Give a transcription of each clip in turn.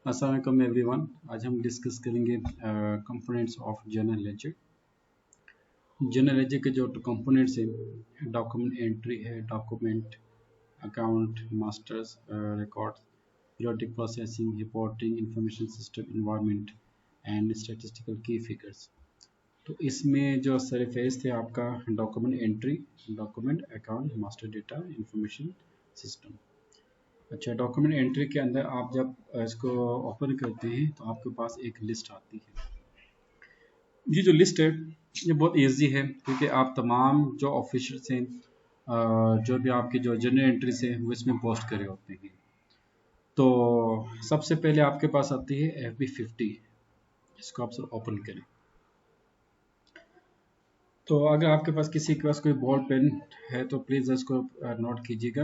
अस्सलाम वालेकुम एवरीवन। आज हम डिस्कस करेंगे components of journal ledger. Journal ledger के जो कंपोनेंट्स हैं, डॉक्यूमेंट एंट्री है, document account, masters, records, periodic processing, reporting, information system, environment and statistical की फिगर्स। तो इसमें जो सरफेस थे आपका document entry, document account, master data, information system. अच्छा, डॉक्यूमेंट एंट्री के अंदर आप जब इसको ओपन करते हैं तो आपके पास एक लिस्ट आती है। ये जो लिस्ट है ये बहुत इजी है, क्योंकि आप तमाम जो ऑफिशियल्स हैं, जो भी आपके जो जर्नल एंट्रीज हैं वो इसमें पोस्ट करे होते हैं। तो सबसे पहले आपके पास आती है FB50। इसको आप सब ओपन करें। तो अगर आपके पास किसी के पास कोई बॉल पेन है तो प्लीज़ इसको नोट कीजिएगा।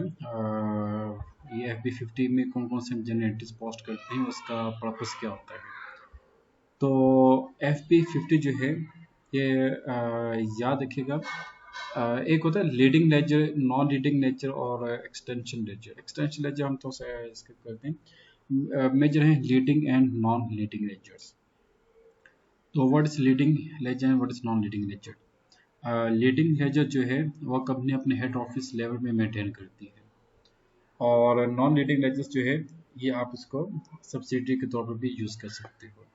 ये FB50 में कौन कौन से जर्नल एंट्रीज पोस्ट करते हैं, उसका पर्पस क्या होता है। तो FB50 जो है ये याद रखिएगा, एक होता है leading ledger, non leading ledger और एक्सटेंशन लेजर। एक्सटेंशन लेजर हम तो स्किप करते हैं। मेजर है leading and non leading ledgers. तो what is leading ledger and what is non leading ledger. Leading ledger जो है वो कंपनी अपने हेड ऑफिस लेवल में मेंटेन करती है, और नॉन लीडिंग लेजर्स जो है ये आप इसको सब्सिडी के तौर पर भी यूज़ कर सकते हो।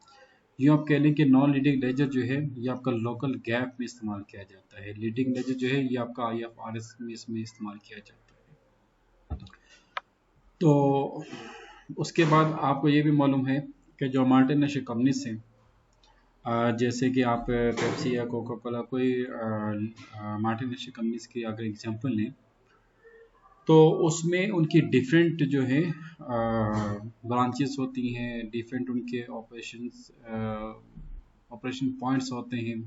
यूँ आप कह लें कि नॉन लीडिंग लेजर जो है ये आपका लोकल गैप में इस्तेमाल किया जाता है। लीडिंग लेजर जो है ये आपका IFRS में इसमें इस्तेमाल किया जाता है। तो उसके बाद आपको ये भी मालूम है कि जो मल्टीनेशनल कंपनीज हैं, जैसे कि आप पेप्सी या कोका कोला, कोई मल्टीनेशनल कंपनीज की अगर एग्जांपल लें तो उसमें उनकी डिफरेंट जो है ब्रांचेस होती हैं, डिफरेंट उनके ऑपरेशन पॉइंट्स होते हैं।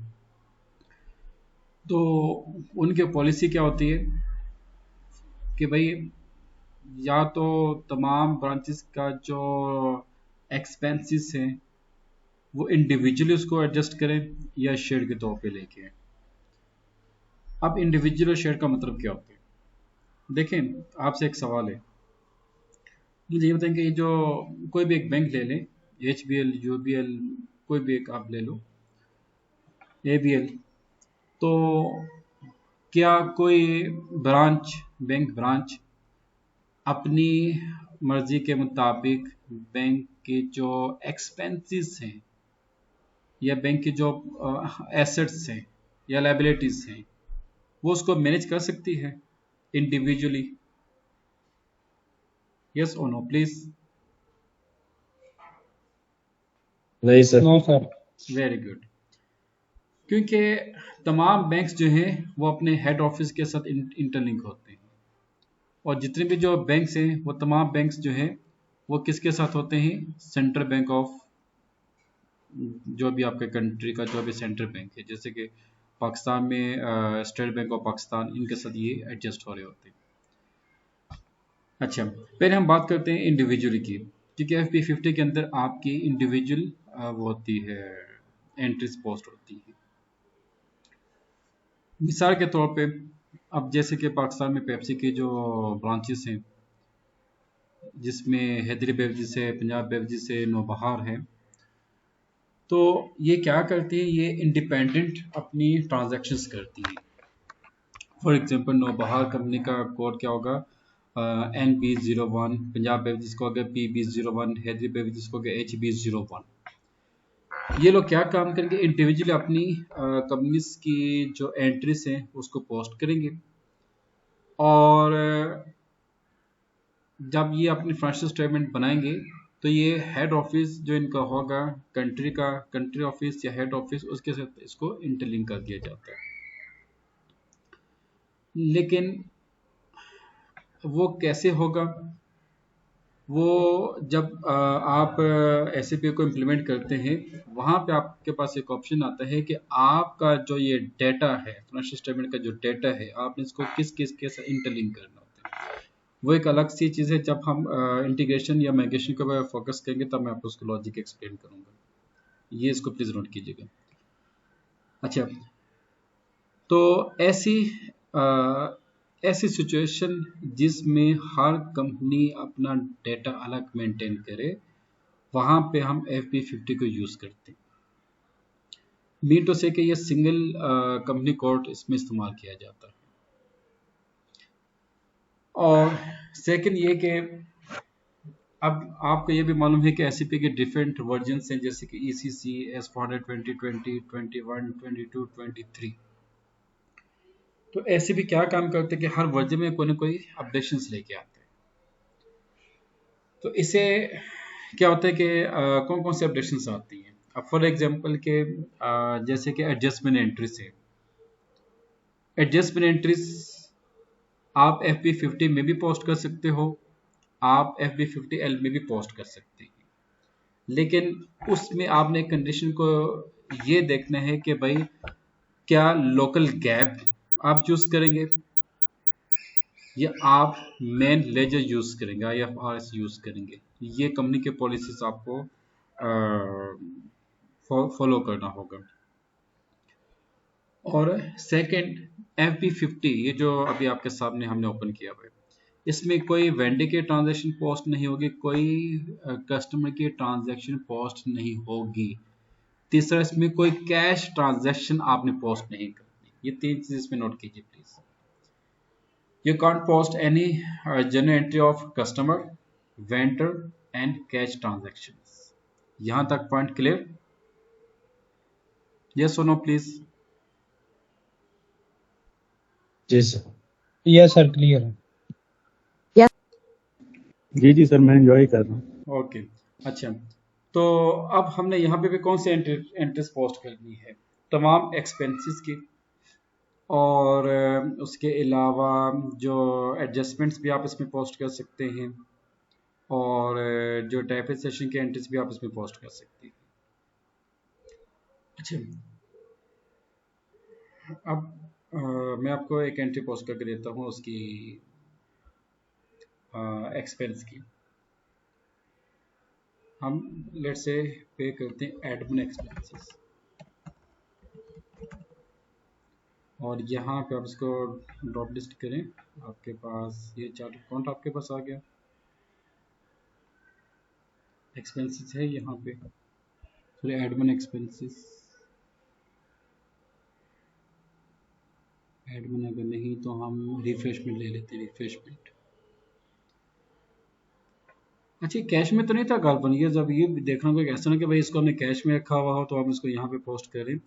तो उनके पॉलिसी क्या होती है कि भाई या तो तमाम ब्रांचेस का जो एक्सपेंसेस हैं वो इंडिविजुअली उसको एडजस्ट करें या शेयर के तौर पे लेके। अब इंडिविजुअल और शेयर का मतलब क्या होता है, देखें आपसे एक सवाल है। मुझे ये बताएं कि ये जो कोई भी एक बैंक ले लें, HBL, UBL, कोई भी एक आप ले लो, ABL, तो क्या कोई बैंक ब्रांच अपनी मर्जी के मुताबिक बैंक के जो एक्सपेंसेस हैं या बैंक के जो एसेट्स हैं या लायबिलिटीज हैं वो उसको मैनेज कर सकती है इंडिविजुअली? यस और नो प्लीज। नहीं sir. No sir. Very good. क्योंकि तमाम बैंक्स जो हैं वो अपने हेड ऑफिस के साथ इंटरलिंक होते हैं, और जितने भी जो बैंक्स हैं वो तमाम बैंक्स जो हैं वो किसके साथ होते हैं, सेंट्रल बैंक ऑफ जो भी आपके कंट्री का जो भी सेंट्रल बैंक है, जैसे कि पाकिस्तान में स्टेट बैंक ऑफ पाकिस्तान, इनके साथ ये एडजस्ट हो रहे होते हैं। अच्छा, पहले हम बात करते हैं इंडिविजुअल की, क्योंकि FB50 के अंदर आपकी इंडिविजुअल वो होती है, एंट्रीज पोस्ट होती है। मिसाल के तौर पे अब जैसे कि पाकिस्तान में पेप्सी के जो ब्रांचेस हैं, जिसमें हैदरी बेवरेजेस है, पंजाब बेवरेजेस है, नौबहार है, तो ये क्या करती है, ये इंडिपेंडेंट अपनी ट्रांजैक्शंस करती है। फॉर एग्जांपल नौबहार कंपनी का कोड क्या होगा, NB01, पंजाब बेवरेजेस को होगा PB01, हैदरी बेवरेजेस को होगा HB01। ये लोग क्या काम करेंगे, इंडिविजुअली अपनी कंपनीज की जो एंट्रीज हैं उसको पोस्ट करेंगे, और जब ये अपनी फाइनेंशियल स्टेटमेंट बनाएंगे तो ये हेड ऑफिस जो इनका होगा कंट्री ऑफिस या हेड ऑफिस, उसके साथ इसको इंटरलिंक कर दिया जाता है। लेकिन वो कैसे होगा, वो जब आप SAP को इम्प्लीमेंट करते हैं वहाँ पे आपके पास एक ऑप्शन आता है कि आपका जो ये डेटा है, फाइनेंशियल स्टेटमेंट का जो डेटा है, आपने इसको किस किस के साथ इंटरलिंक करना होता है। वो एक अलग सी चीज़ है। जब हम इंटीग्रेशन या माइग्रेशन के ऊपर फोकस करेंगे तब मैं आपको उसको लॉजिक एक्सप्लेन करूँगा, ये इसको प्लीज़ नोट कीजिएगा। अच्छा, तो ऐसी सिचुएशन जिसमें हर कंपनी अपना डेटा अलग मेंटेन करे, वहाँ पे हम FB50 को यूज़ करते हैं। मीन टू से कि ये सिंगल कंपनी कोड इसमें इस्तेमाल किया जाता है। और सेकंड ये कि अब आपको ये भी मालूम है कि SAP के डिफरेंट वर्जन्स हैं, जैसे कि ECC, S400, 2020, 21, 22, 23। तो SAP क्या काम करते हैं कि हर वर्जन में कोई ना कोई अपडेशंस लेके आते हैं। तो इसे क्या होता है कि कौन कौन से अपडेशंस आती हैं। अब फॉर एग्जांपल के जैसे कि एडजस्टमेंट एंट्रीज है। एडजस्टमेंट एंट्रीज आप FB50 में भी पोस्ट कर सकते हो, आप FB50L में भी पोस्ट कर सकते हैं। लेकिन उसमें आपने कंडीशन को ये देखना है कि भाई क्या लोकल गैप आप चूज करेंगे या आप मेन लेजर यूज करेंगे, IFRS यूज करेंगे। ये कंपनी के पॉलिसीज आपको फॉलो करना होगा। और सेकंड, FB50 ये जो अभी आपके सामने हमने ओपन किया हुआ है, इसमें कोई वेंडर की ट्रांजैक्शन पोस्ट नहीं होगी, कोई कस्टमर की ट्रांजैक्शन पोस्ट नहीं होगी। तीसरा, इसमें कोई कैश ट्रांजैक्शन आपने पोस्ट नहीं करनी। ये तीन चीज इसमें नोट कीजिए please. You can't post any journal entry of customer, vendor and cash transactions. यहां तक पॉइंट क्लियर? यस और नो प्लीज। जी सर। यस सर, क्लियर है। जी सर, मैं एंजॉय कर रहा हूँ। ओके, अच्छा। तो अब हमने यहाँ पे भी कौन सी एंट्रीज पोस्ट करनी है? तमाम एक्सपेंसेस की, और उसके अलावा जो एडजस्टमेंट्स भी आप इसमें पोस्ट कर सकते हैं, और जो डेप्रिसिएशन की एंट्रीज भी आप इसमें पोस्ट कर सकते हैं। अच्छा, अब मैं आपको एक एंट्री पोस्ट करके देता हूँ उसकी एक्सपेंस की। हम लेट से पे करते हैं एडमिन एक्सपेंसेस, और यहाँ पे आप इसको ड्रॉप लिस्ट करें। आपके पास ये चार्ट अकाउंट आपके पास आ गया, एक्सपेंसेस है यहाँ पे, फिर एडमिन एक्सपेंसेस। एडमिन अगर नहीं तो हम रिफ्रेशमेंट ले लेते हैं, रिफ्रेशमेंट। अच्छा, कैश में तो नहीं था गालपन, ये जब ये देखना कोई ऐसा ना कि भाई इसको हमने कैश में रखा हुआ हो तो हम इसको यहाँ पे पोस्ट करें।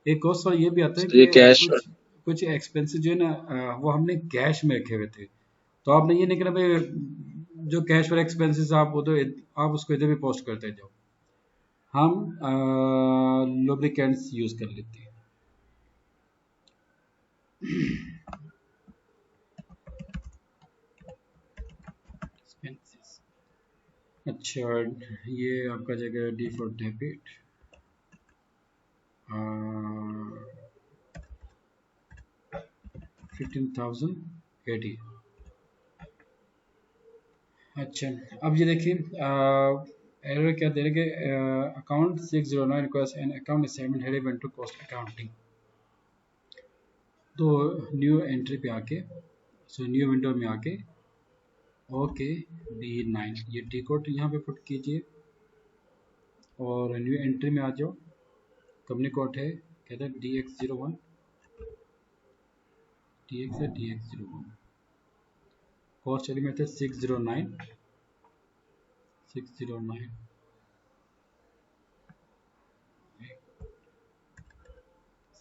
एक और सवाल ये भी आता है सर ये कि कैश कुछ कुछ एक्सपेंसेस जो है ना वो हमने कैश में रखे हुए थे, तो आपने ये नहीं कहना भाई जो कैश वाले एक्सपेंसेस आप उधर आप उसको इधर भी पोस्ट करते जाओ। हम लुब्रिकेंट्स यूज कर लेते हैं। एक्सपेंसेस, अच्छा, ये आपका जगह डी फॉर डेबिट, 15,080। अच्छा, अब ये देखिए एरर क्या दे रहे हैं, account 609 request and account assignment headed went to cost accounting. तो न्यू एंट्री पे आके, न्यू विंडो में आके ओके B9 ये टी कोड यहाँ पे पुट कीजिए, और न्यू एंट्री में आ जाओ। कंपनी कोड है कहते हैं DX01, DX है DX01, कॉस्ट एलिमेंट है 609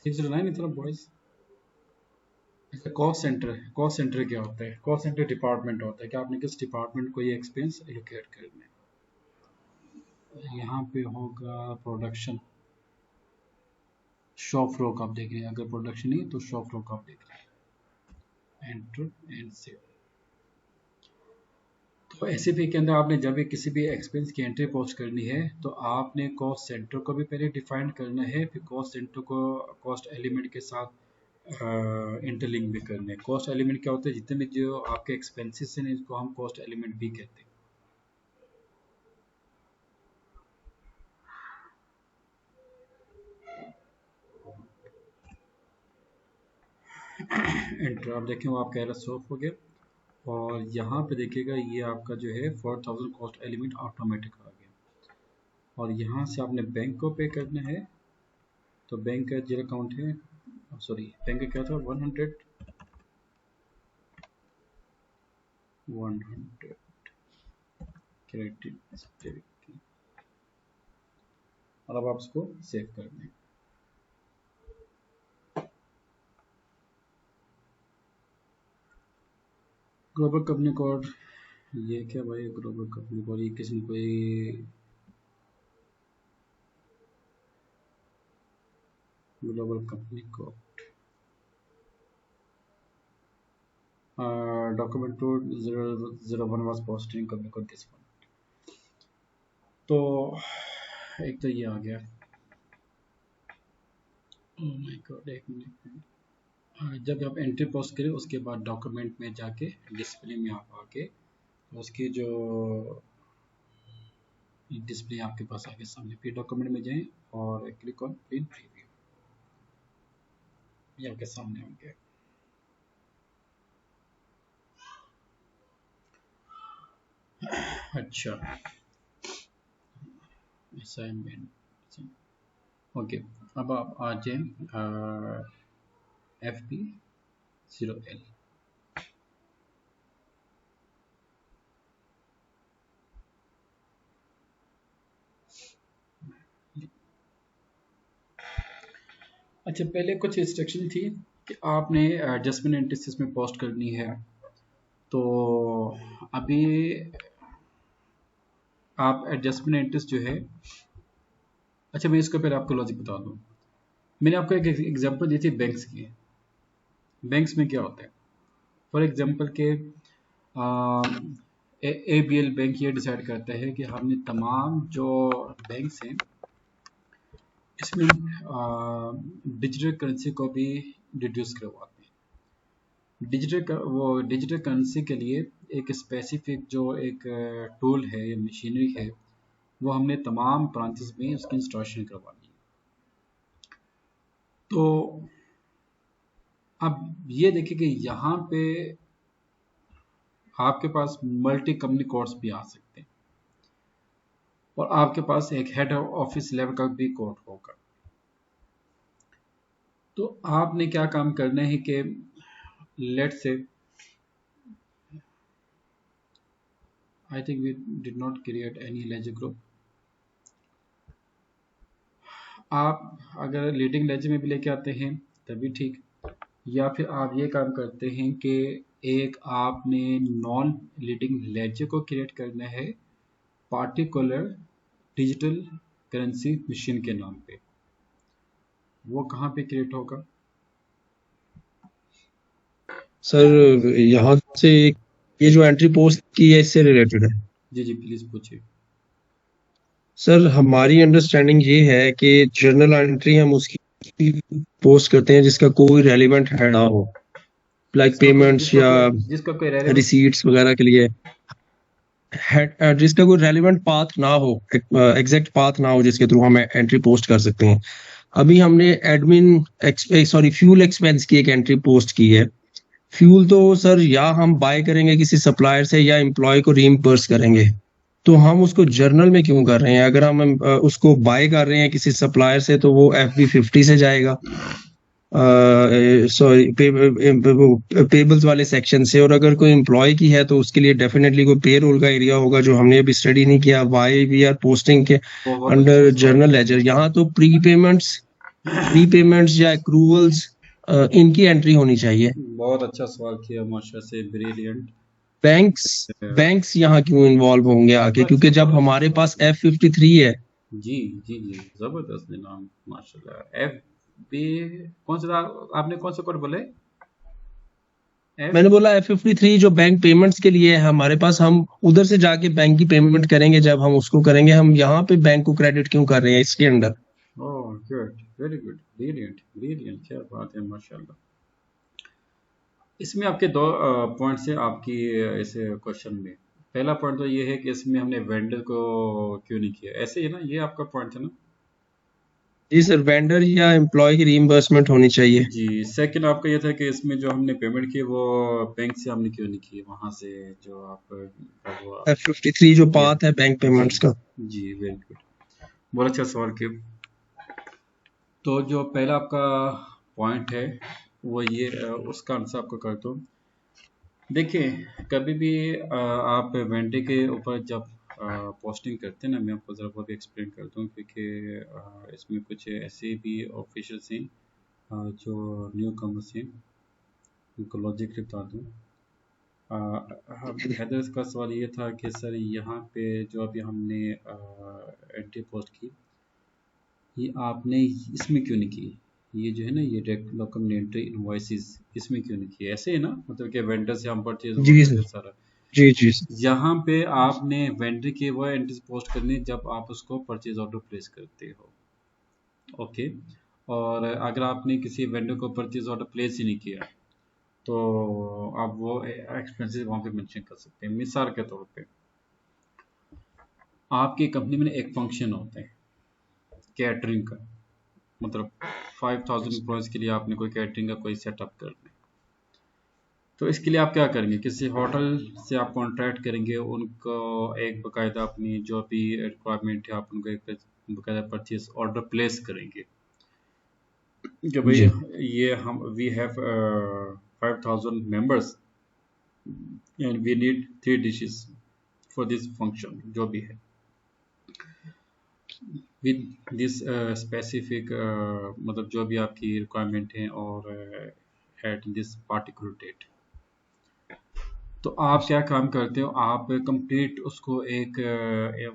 609। बॉयज, अच्छा, कॉस्ट सेंटर क्या होता है? कॉस्ट सेंटर डिपार्टमेंट होता है कि आपने किस डिपार्टमेंट को ये एक्सपेंस एलोकेट करना है। यहाँ पे होगा प्रोडक्शन, शॉप फ्लोर आप देख रहे हैं, अगर प्रोडक्शन नहीं तो शॉप फ्लोर आप देख रहे हैं। Enter and save. तो SAP के अंदर आपने जब भी किसी भी एक्सपेंस की एंट्री पोस्ट करनी है तो आपने कॉस्ट सेंटर को भी पहले डिफाइन करना है, फिर कॉस्ट सेंटर को कॉस्ट एलिमेंट के साथ इंटरलिंक भी करना है। कॉस्ट एलिमेंट क्या होता है? जितने भी जो आपके एक्सपेंसेस हैं इसको हम कॉस्ट एलिमेंट भी कहते हैं। एंटर, आप देखें वो आपका एरर सॉल्व हो गया, और यहाँ पे देखिएगा ये आपका जो है 4000 कॉस्ट एलिमेंट ऑटोमेटिक आ गया। और यहाँ से आपने बैंक को पे करना है। तो बैंक का जीरो अकाउंट है, सॉरी बैंक का क्या था, 100 क्रेडिट। और अब आप इसको सेव कर दें। ग्लोबल कंपनी कोड, ये क्या भाई ग्लोबल कंपनी कोड, ये किसी कोई global company code document to 001 was posted in company code this one। तो एक तो ये आ गया। ओह माय गॉड, एक मिनट। जब आप एंट्री पोस्ट करें उसके बाद डॉक्यूमेंट में जाके डिस्प्ले में आप आके उसकी जो डिस्प्ले आपके पास आगे सामने, फिर डॉक्यूमेंट में जाएं और क्लिक ऑन प्रिंट प्रीव्यू, ये आपके सामने आ गया। अच्छा, असाइनमेंट, ओके। अब आप आ जाए FP0L। अच्छा, पहले कुछ इंस्ट्रक्शन थी कि आपने एडजस्टमेंट एंट्रीज इसमें पोस्ट करनी है। तो अभी आप एडजस्टमेंट एंट्रीज जो है, अच्छा मैं इसको पहले आपको लॉजिक बता दूं। मैंने आपको एक एग्जांपल दी थी बैंक्स की। बैंक्स में क्या होता है, फॉर एग्जांपल के ABL बैंक ये डिसाइड करता है कि हमने तमाम जो बैंक्स हैं इसमें डिजिटल करेंसी को भी रिड्यूस करवाते हैं। डिजिटल करेंसी के लिए एक स्पेसिफिक जो एक टूल है या मशीनरी है, वो हमने तमाम ब्रांचेस में उसकी इंस्टॉलेशन करवानी है। तो अब ये देखिए कि यहाँ पे आपके पास मल्टी कंपनी कोड्स भी आ सकते हैं और आपके पास एक हेड ऑफिस लेवल का भी कोड होगा। तो आपने क्या काम करना है कि let's say I think we did not create any ledger group. आप अगर लीडिंग लेजर में भी लेके आते हैं तभी ठीक, या फिर आप ये काम करते हैं कि एक आपने नॉन लीडिंग लेजर को क्रिएट करना है पार्टिकुलर डिजिटल करेंसी मशीन के नाम पे। वो कहाँ पे क्रिएट होगा सर? यहाँ से ये जो एंट्री पोस्ट की है इससे रिलेटेड है। जी जी प्लीज पूछिए। सर हमारी अंडरस्टैंडिंग ये है कि जर्नल एंट्री हम उसकी पोस्ट करते हैं जिसका कोई रेलिवेंट है ना हो, लाइक पेमेंट्स या जिसका कोई relevant रिसीट्स वगैरह के लिए जिसका कोई रेलिवेंट पाथ ना हो, एग्जैक्ट पाथ ना हो जिसके थ्रू हम एंट्री पोस्ट कर सकते हैं। अभी हमने फ्यूल एक्सपेंस की एक एंट्री पोस्ट की है। फ्यूल तो सर या हम बाय करेंगे किसी सप्लायर से या एम्प्लॉय को रीइंबर्स करेंगे, तो हम उसको जर्नल में क्यों कर रहे हैं? अगर हम उसको बाय कर रहे हैं किसी सप्लायर से तो वो FB50 से जाएगा, सॉरी पेबल्स वाले सेक्शन से। और अगर कोई एम्प्लॉय की है तो उसके लिए डेफिनेटली कोई पे रोल का एरिया होगा जो हमने अभी स्टडी नहीं किया। वाई वी आर पोस्टिंग के अंडर जर्नल लेजर। यहाँ तो प्री पेमेंट्स या एक्रूवल्स इनकी एंट्री होनी चाहिए। बहुत अच्छा सवाल किया माशा से, ब्रिलियंट। बैंक्स यहाँ क्यों इन्वॉल्व होंगे आगे? क्योंकि जब हमारे पास F53 है। जी जी जी जबरदस्त नाम माशाल्लाह। FB कौन सा आपने कौन सा कोड बोले? मैंने बोला F53 जो बैंक पेमेंट्स के लिए है हमारे पास। हम उधर से जाके बैंक की पेमेंट करेंगे, जब हम उसको करेंगे हम यहाँ पे बैंक को क्रेडिट क्यों कर रहे हैं इसके under? Oh good, very good, brilliant brilliant, क्या बात है माशाल्लाह। इसमें आपके दो पॉइंट्स हैं आपकी इस क्वेश्चन में। पहला पॉइंट तो ये है कि इसमें हमने वेंडर को क्यों नहीं किया, ऐसे ही ना, ये आपका पॉइंट है ना? जी सर, वेंडर या एम्प्लॉय की रीइंबर्समेंट होनी चाहिए। जी। सेकंड आपका ये था कि इसमें जो हमने पेमेंट की वो बैंक से हमने क्यों नहीं की, वहां से जो आप F53 जो पाथ है बैंक पेमेंट्स का। जी वेरी गुड। बहुत अच्छा सवाल किया। तो जो पहला आपका पॉइंट है वो ये उसका आंसर आपको कर दो। देखिए, कभी भी आप वेंडर के ऊपर जब पोस्टिंग करते हैं ना, मैं आपको ज़रा बहुत एक्सप्लेन करता हूँ, क्योंकि इसमें कुछ ऐसे भी ऑफिशियल्स हैं जो न्यू कमर्स हैं, उनको लॉजिक बता दूँ। हैदर का सवाल ये था कि सर यहाँ पे जो अभी हमने एंट्री पोस्ट की, ये आपने इसमें क्यों नहीं की? ये जो है ना, ये डॉक्यूमेंट एंट्री इनवॉइसेस, इसमें क्यों नहीं की? ऐसे है ना, मतलब कि वेंडर से हम परचेज जी ऑर्डर सर। है सारा। जी सर। यहाँ पे आपने वेंडर के वो एंट्रीज पोस्ट करनी जब आप उसको परचेज ऑर्डर प्लेस करते हो, ओके। और अगर आपने किसी वेंडर को परचेज ऑर्डर प्लेस ही नहीं किया, तो आप वो एक्सपेंसेस वहाँ पे मेंशन कर सकते हैं। मिसाल के तौर पे आपकी कंपनी में एक फंक्शन होता है कैटरिंग का, मतलब 5000 एम्प्लॉयज़ के लिए आपने कोई कैटरिंग का कोई सेटअप करना है। तो इसके लिए आप क्या करेंगे? किसी होटल से आप कॉन्ट्रैक्ट करेंगे, उनको एक बाकायदा अपनी जो भी रिक्वायरमेंट है आप उनको एक बाकायदा परचेज ऑर्डर प्लेस करेंगे कि भाई जी ये हम we have 5000 members and we need 3 dishes for this function, जो भी है, विद दिस स्पेसिफिक, मतलब जो भी आपकी रिक्वायरमेंट है, और एट दिस पार्टिकुलर डेट। तो आप क्या काम करते हो? आप कंप्लीट उसको एक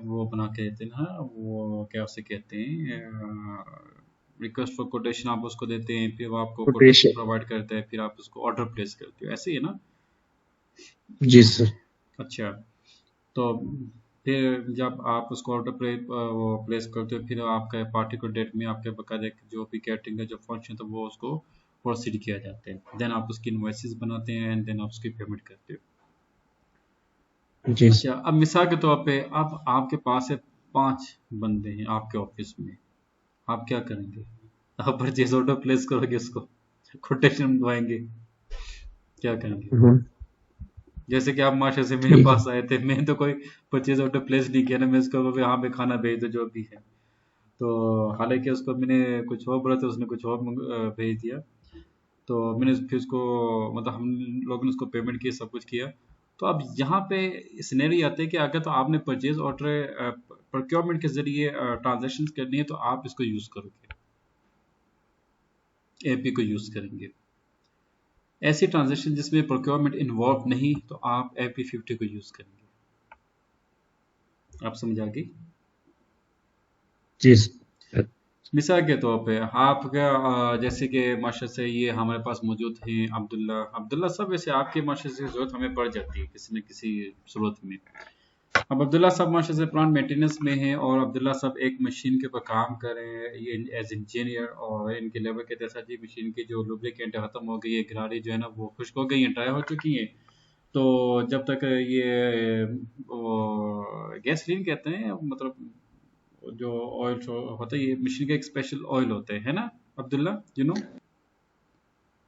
वो बना के देते हैं ना, वो क्या उसे कहते हैं, रिक्वेस्ट फॉर कोटेशन आप उसको देते हैं, फिर वो आपको कोटेशन कोटेशन। प्रोवाइड करता है, फिर आप उसको ऑर्डर प्लेस करते हो, ऐसे ही है ना? जी सर। अच्छा, तो फिर जब आप उसको ऑर्डर वो प्लेस करते हो, फिर आपका पार्टिकुलर डेट में आपके बकायदे जो भी कैटरिंग का जो फंक्शन था वो उसको प्रोसीड किया जाता है। देन आप उसकी इनवॉइसेस बनाते हैं एंड देन आप उसकी पेमेंट करते हो। जी अच्छा, अब मिसाल के तौर पे अब आपके पास है 5 बंदे हैं आपके ऑफिस में, आप क्या करेंगे? आप परचेज ऑर्डर प्लेस करोगे, उसको कोटेशन मंगवाएंगे, क्या करेंगे? सर। जैसे कि आप माशा से मेरे ठीक है। पास आए थे, मैं तो कोई परचेज ऑर्डर प्लेस नहीं किया ना, मैं उसको बोला, हाँ पे खाना भेज दो जो भी है। तो हालांकि उसको मैंने कुछ और बोला था, उसने कुछ और भेज दिया। तो मैंने फिर उसको, मतलब हम लोगों ने उसको पेमेंट किया, सब कुछ किया। तो अब यहाँ पे सिनेरियो आते हैं कि अगर तो आपने परचेज ऑर्डर प्रोक्योरमेंट के जरिए ट्रांजेक्शन करनी है, तो आप इसको यूज करोगे, एपी को यूज करेंगे। ऐसी ट्रांजेक्शन जिसमें प्रोक्योरमेंट इन्वॉल्व नहीं, तो आप एपी 50 को यूज करेंगे। आप समझ आ गई? जी सर। मिसाल के तौर पे आपका जैसे कि माशा से ये हमारे पास मौजूद हैं अब्दुल्ला, अब्दुल्ला साहब, वैसे आपके माशा से जरूरत हमें पड़ जाती है किसी न किसी सूरत में। अब अब्दुल्ला साहब माशा से प्लांट मेंटेनेंस में हैं, और अब्दुल्ला साहब एक मशीन के ऊपर काम कर रहे हैं ये एज इंजीनियर, और इनके लेबर के जैसा जी मशीन की जो लुब्रिकेंट खत्म हो गई है, गरारी जो है ना वो खुश्क हो गई है, ड्राई हो चुकी है। तो जब तक ये गैसलीन कहते हैं, मतलब जो ऑयल होता है, ये मशीन का एक स्पेशल ऑयल होता है ना अब्दुल्ला, यू नो?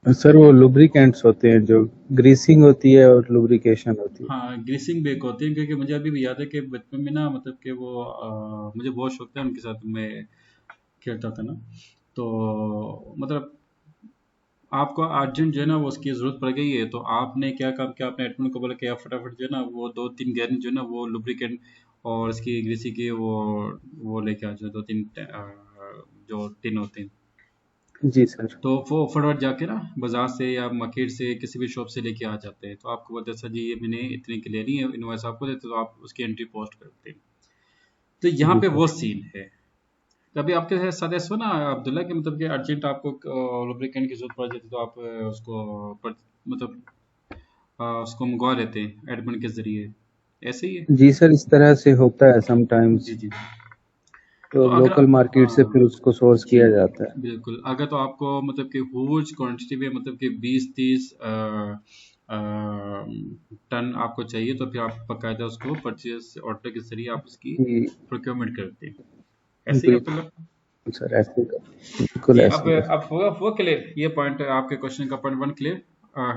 सर वो लुब्रिकेंट्स होते हैं, जो ग्रीसिंग होती है और लुब्रिकेशन होती है। हाँ, ग्रीसिंग बेक होती है, क्योंकि मुझे अभी भी याद है कि बचपन में ना, मतलब कि वो मुझे बहुत शौक था उनके साथ, मैं खेलता था ना। तो मतलब आपको अर्जेंट जो है ना वो उसकी ज़रूरत पड़ गई है, तो आपने क्या काम किया? आपने एडमिन को बोला कि आप फटाफट जो है ना वो 2-3 गैलन जो है ना वो लुब्रिकेंट और इसकी ग्रीसी के वो लेके आ जाओ, 2-3 जो टिन होते हैं। जी सर। तो वो फटाफट जाके ना बाजार से या मार्केट से किसी भी शॉप से लेके आ जाते हैं। तो आपको बोलते हैं सर जी ये मैंने इतने के लेनी है, इनवॉइस आपको देते, तो आप उसकी एंट्री पोस्ट करते हैं। तो यहाँ जी पे सर। वो सीन है। कभी आपके साथ ऐसा हुआ ना अब्दुल्ला, कि मतलब कि अर्जेंट आपको लुब्रिकेंट की जरूरत पड़ जाती है, तो आप मतलब उसको मंगवा लेते हैं एडमिन के जरिए, ऐसे ही है? जी सर, इस तरह से होता है समटाइम्स। जी जी। तो तो अगर लोकल मार्केट से फिर उसको सोर्स जी किया जाता है। बिल्कुल, अगर तो आपको मतलब कि ह्यूज क्वांटिटी में, मतलब कि 20-30 टन आपको चाहिए, तो फिर आप बाकायदा उसको परचेज ऑर्डर के जरिए आप उसकी जी प्रोक्योरमेंट करते हैं, ऐसे ही बिल्कुल अब्दुल्ला? सर, ऐसे ही बिल्कुल जी, ऐसे ही है। अब हुआ क्लियर ये पॉइंट, आपके क्वेश्चन का पॉइंट 1 क्लियर,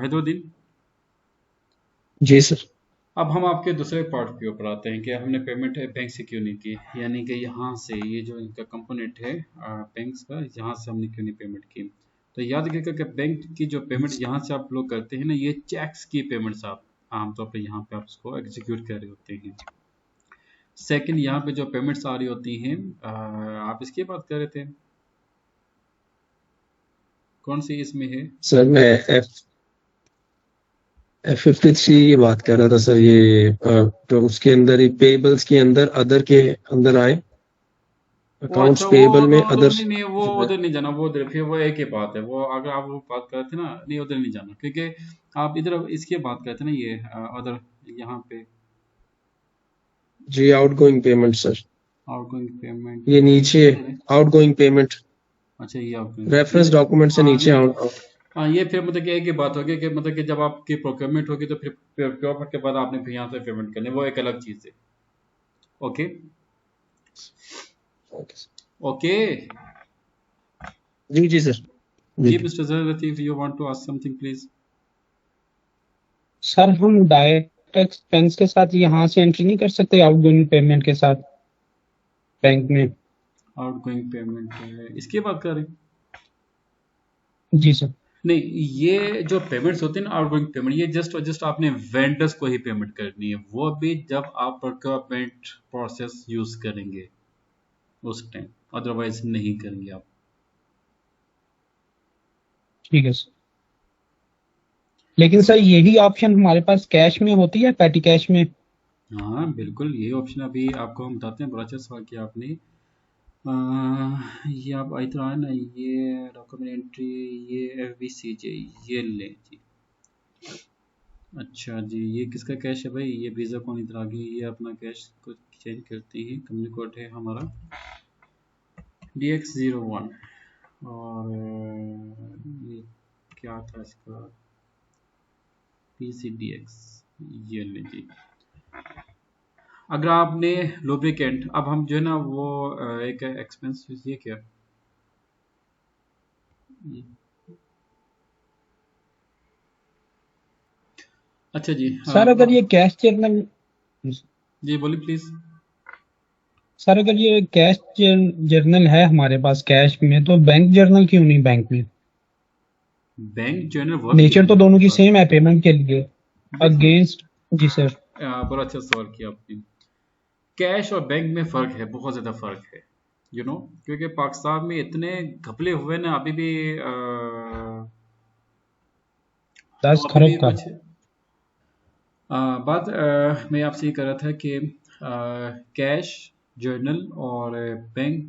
हैदरुद्दीन? जी सर। अब हम आपके दूसरे पार्ट के ऊपर आते हैं कि हमने पेमेंट बैंक से क्यों नहीं की, यानी कि यहाँ से ये जो इनका कंपोनेंट है बैंक्स का, यहाँ से हमने क्यों नहीं पेमेंट की। तो याद रखिएगा कि बैंक की जो पेमेंट यहाँ से आप लोग करते हैं ना, ये चेक्स की पेमेंट्स आप आमतौर पर यहाँ पे आप उसको एग्जीक्यूट कर रहे होते हैं। सेकंड, यहाँ पे जो पेमेंट्स आ रही होती हैं, आप इसकी बात कर रहे थे, कौन सी इसमें है? सर मैं F53 ये बात कर रहा था सर, ये तो उसके अंदर ही पेबल्स के अंदर अदर के अंदर आए, वो अच्छा, अकाउंट्स वो पेबल में तो अदर नहीं नहीं, वो उधर नहीं जाना, वो उधर फिर वो एक ही बात है। वो अगर आप वो बात करते ना, नहीं उधर नहीं जाना, क्योंकि आप इधर इसकी बात करते ना, ये अदर, यहाँ पे जी outgoing payment sir, outgoing payment, ये नीचे किधर है? आउटगोइंग पेमेंट अच्छा, ये आउटगोइंग रेफरेंस डॉक्यूमेंट से हाँ नीचे नहीं, आउट। हाँ ये फिर मतलब कि एक ही बात होगी कि मतलब कि जब आपकी प्रोक्योरमेंट होगी तो फिर प्रोक्योरमेंट के बाद आपने फिर यहाँ से पेमेंट करनी है, वो एक अलग चीज़ है। Okay okay. जी जी सर जी जी। Mister Latif, you want to ask something please? Sir हम डायरेक्ट एक्सपेंस के साथ यहाँ से एंट्री नहीं कर सकते आउटगोइंग पेमेंट के साथ बैंक में? आउटगोइंग पेमेंट इसकी बात कर रहे हैं? जी सर। नहीं, ये जो पेमेंट्स होते हैं ना, आउटगोइंग पेमेंट, ये जस्ट और जस्ट आपने वेंडर्स को ही पेमेंट करनी है, वो भी जब आप प्रोक्योरमेंट प्रोसेस यूज करेंगे उस टाइम, अदरवाइज नहीं करेंगे आप। ठीक है सर। लेकिन सर यही ऑप्शन हमारे पास कैश में होती है, पैटी कैश में? हाँ बिल्कुल, यही ऑप्शन अभी आपको हम बताते हैं। बड़ा अच्छा सवाल किया आपने। ये आप इधर आए ना, ये डॉक्यूमेंट एंट्री, ये FBCJ, ये ले जी। अच्छा जी, ये किसका कैश है भाई? ये वीज़ा कौन इधर आ गई, ये अपना कैश को चेंज करते हैं। कंपनी कोड है हमारा DX01, और ये क्या था इसका, PCDX, ये ले जी। अगर आपने लुब्रिकेंट, अब हम जो है ना वो एक एक्सपेंस, ये क्या, अच्छा जी, सर अगर ये कैश जर्नल जी बोलिए प्लीज। सर अगर ये कैश जर्नल है हमारे पास कैश में, तो बैंक जर्नल क्यों नहीं बैंक में? बैंक जर्नल वर्क नेचर क्यों तो नहीं दोनों आपके की पास? सेम है पेमेंट के लिए देखिए, अगेंस्ट। जी सर। बड़ा अच्छा सवाल किया आपने। कैश और बैंक में फ़र्क है, बहुत ज़्यादा फ़र्क है, क्योंकि पाकिस्तान में इतने घपले हुए ना, अभी भी तो 10 अभी भी खरब का। कुछ बात मैं आपसे ये कर रहा था कि कैश जर्नल और बैंक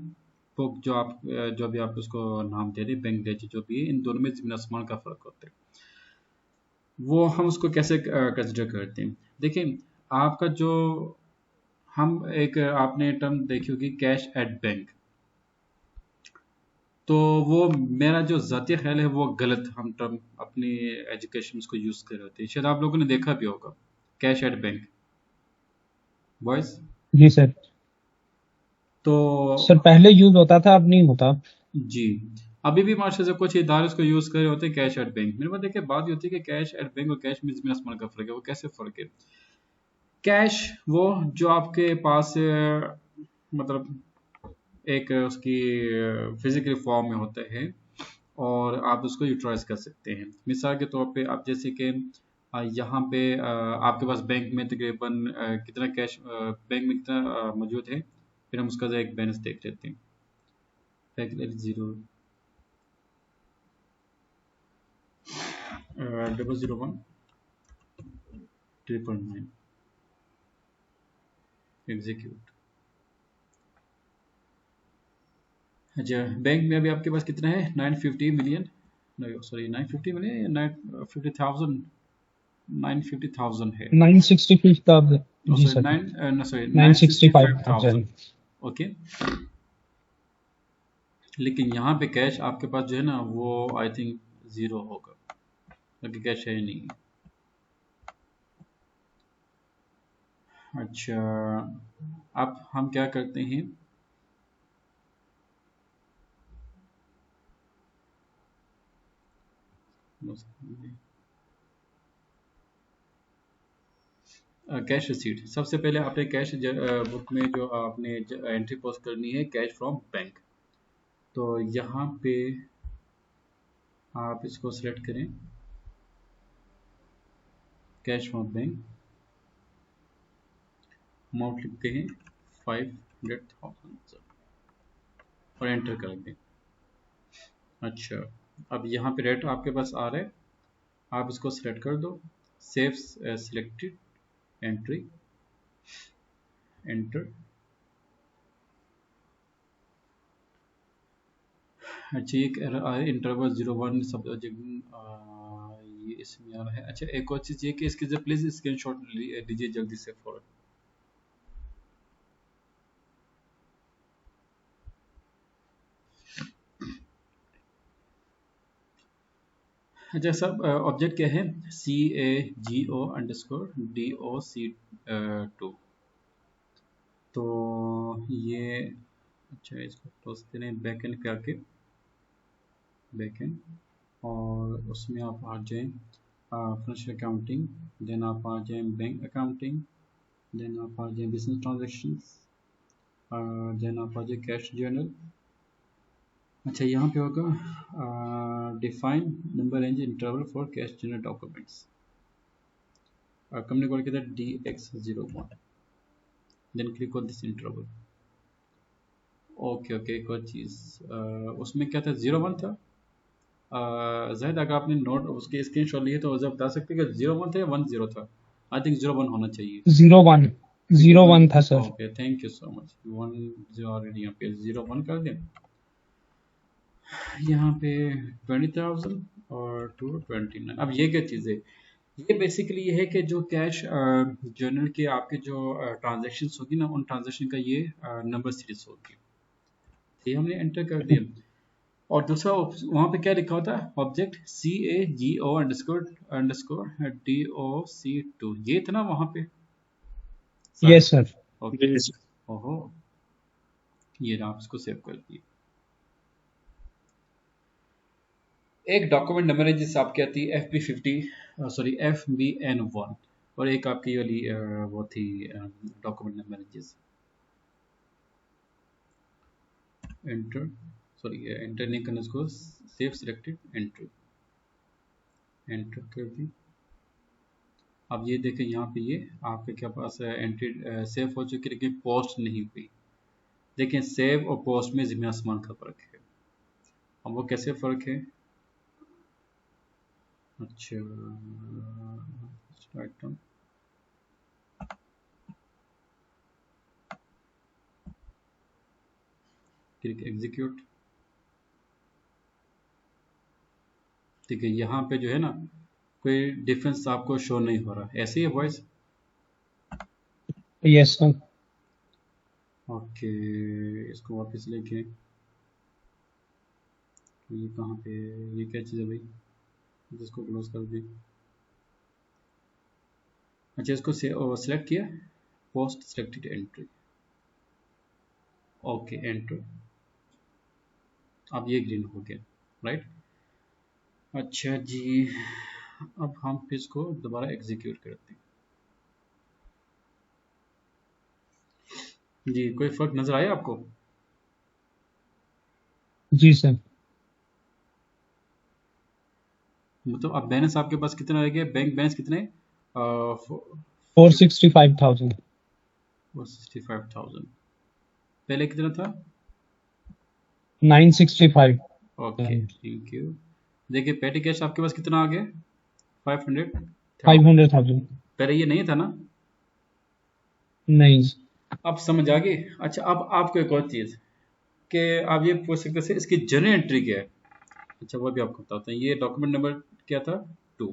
बुक, जो भी आप उसको नाम दे रहे हैं, बैंक लेजर जो भी है, इन दोनों में ज़मीन आसमान का फ़र्क होता है। वो हम उसको कैसे कंसिडर करते हैं? देखिए, आपका जो, हम एक, आपने टर्म देखी होगी कैश एट बैंक, तो वो मेरा जो ज़ाती ख्याल है वो गलत हम टर्म अपनी एजुकेशन में उसको यूज़ कर रहे होते हैं। शायद आप लोगों ने देखा भी होगा कैश एट बैंक, बॉयज। जी सर। तो सर पहले यूज होता था, अब नहीं होता। जी, अभी भी माशा से कुछ इदारे उसको यूज़ कर रहे होते हैं कैश एट बैंक। मेरे पास देखिए, बात ये होती है कि कैश एट बैंक और कैश में ज़मीन आसमान का फ़र्क है। वो कैसे फ़र्क है? कैश वो जो आपके पास मतलब एक उसकी फिजिकल फॉर्म में होता है, और आप उसको यूटिलाइज कर सकते हैं। मिसाल के तौर पे, आप जैसे कि यहाँ पे आपके पास बैंक में तकरीबन कितना कैश बैंक में कितना मौजूद है, फिर हम उसका एक बैलेंस देख लेते हैं। Bank 001,909 execute. अच्छा, बैंक में अभी आपके पास कितना है? 950 मिलियन, सॉरी 950 मिलियन या 950,000, 950,000 है। 965,000। जी सॉरी सर। 965,000। 965,000। ओके। लेकिन यहाँ पे कैश आपके पास जो है ना, वो आई थिंक ज़ीरो होगा, क्योंकि कैश है ही नहीं। अच्छा, अब हम क्या करते हैं, कैश रिसीट, सबसे पहले आपने कैश बुक में जो आपने एंट्री पोस्ट करनी है कैश फ्रॉम बैंक। तो यहाँ पे आप इसको सिलेक्ट करें, कैश फ्रॉम बैंक, अमाउंट लिखते हैं 500,000 और एंटर कर दें। अच्छा, अब यहाँ पे रेट आपके पास आ रहा है, आप इसको सिलेक्ट कर दो, सेव सिलेक्टेड एंट्री, एंटर। अच्छा, ये इंटरवल 01 सब ये इसमें आ रहा है। अच्छा, एक और चीज़ ये कि इसके जो प्लीज़ स्क्रीनशॉट लीजिए जल्दी से फौरन। अच्छा सब ऑब्जेक्ट क्या है, CAGO_DOC2। तो ये अच्छा इसको क्लोज करें, बैक एंड पे आके बैक एंड, और उसमें आप आ जाएं फाइनेंशियल अकाउंटिंग, देन आप आ जाएं बैंक अकाउंटिंग, देन आप आ जाएं बिजनेस ट्रांजेक्शन्स, देन आप आ जाएं कैश जर्नल। अच्छा, यहाँ पे होगा define number range interval for cash journal documents, company code कहता है DX01, then click on this interval. Okay okay, एक और चीज़ उसमें क्या था, 01 था। जाहिद अगर आपने नोट उसके स्क्रीनशॉट लिए तो जब बता सकते हैं कि 01 था या 10 था। आई थिंक 01 होना चाहिए। 01 था sir. Okay, thank you so much. 1 already यहाँ पे 01 कर दें, यहाँ पे 20,000 और 229। अब ये क्या चीज़ है, ये बेसिकली ये है कि जो कैश जर्नल के आपके जो ट्रांजेक्शन्स होगी ना, उन ट्रांजेक्शन का ये नंबर सीरीज होगी। ये हमने एंटर कर दिया, और दूसरा वहाँ पे क्या लिखा होता है, ऑब्जेक्ट CAGO_DOC2, ये था ना वहाँ पे। Yes sir. ओके, ओहो, ये ना आप इसको सेव कर दिए। एक डॉक्यूमेंट नंबर है जिससे आपकी आती है FBN1, और एक आपकी वाली वो थी डॉक्यूमेंट नंबर है जिस एंटर, सॉरी एंटर नहीं करना, इसको सेव सिलेक्टेड एंट्री, एंटर कर दी। अब ये देखें यहाँ पे ये आपके क्या पास एंट्री सेव हो चुकी है, लेकिन पोस्ट नहीं हुई। देखें, सेव और पोस्ट में ज़मीन आसमान का फ़र्क है। अब वो कैसे फ़र्क है, अच्छा आइटम, क्लिक एग्जीक्यूट। ठीक है, यहाँ पे जो है ना कोई डिफरेंस आपको शो नहीं हो रहा, ऐसे ही है वॉइस। Yes sir. ओके, इसको वापस लेके, ये कहाँ पे, ये क्या चीज़ है भाई, जिसको क्लोज कर दी। अच्छा, इसको सिलेक्ट किया, post selected entry, okay enter. अब ये ग्रीन हो गया, राइट। अच्छा जी, अब हम इसको दोबारा एग्जीक्यूट करते हैं। जी, कोई फर्क नजर आया आपको? जी सर। मतलब अब बैलेंस आपके पास कितना रह गया, बैंक बैलेंस कितने, 465,000। 465,000, पहले कितना था? 965। Okay, thank you. देखिए पेटी कैश आपके पास कितना आ गया, 500,000। 500,000। पहले ये नहीं था ना। नहीं। अब समझ आ गई। अच्छा, अब आपको एक और चीज़ कि आप ये पूछ सकते थे इसकी जर्नल एंट्री क्या है। अच्छा, वो भी आपको बताते हैं। ये डॉक्यूमेंट नंबर क्या था, 2।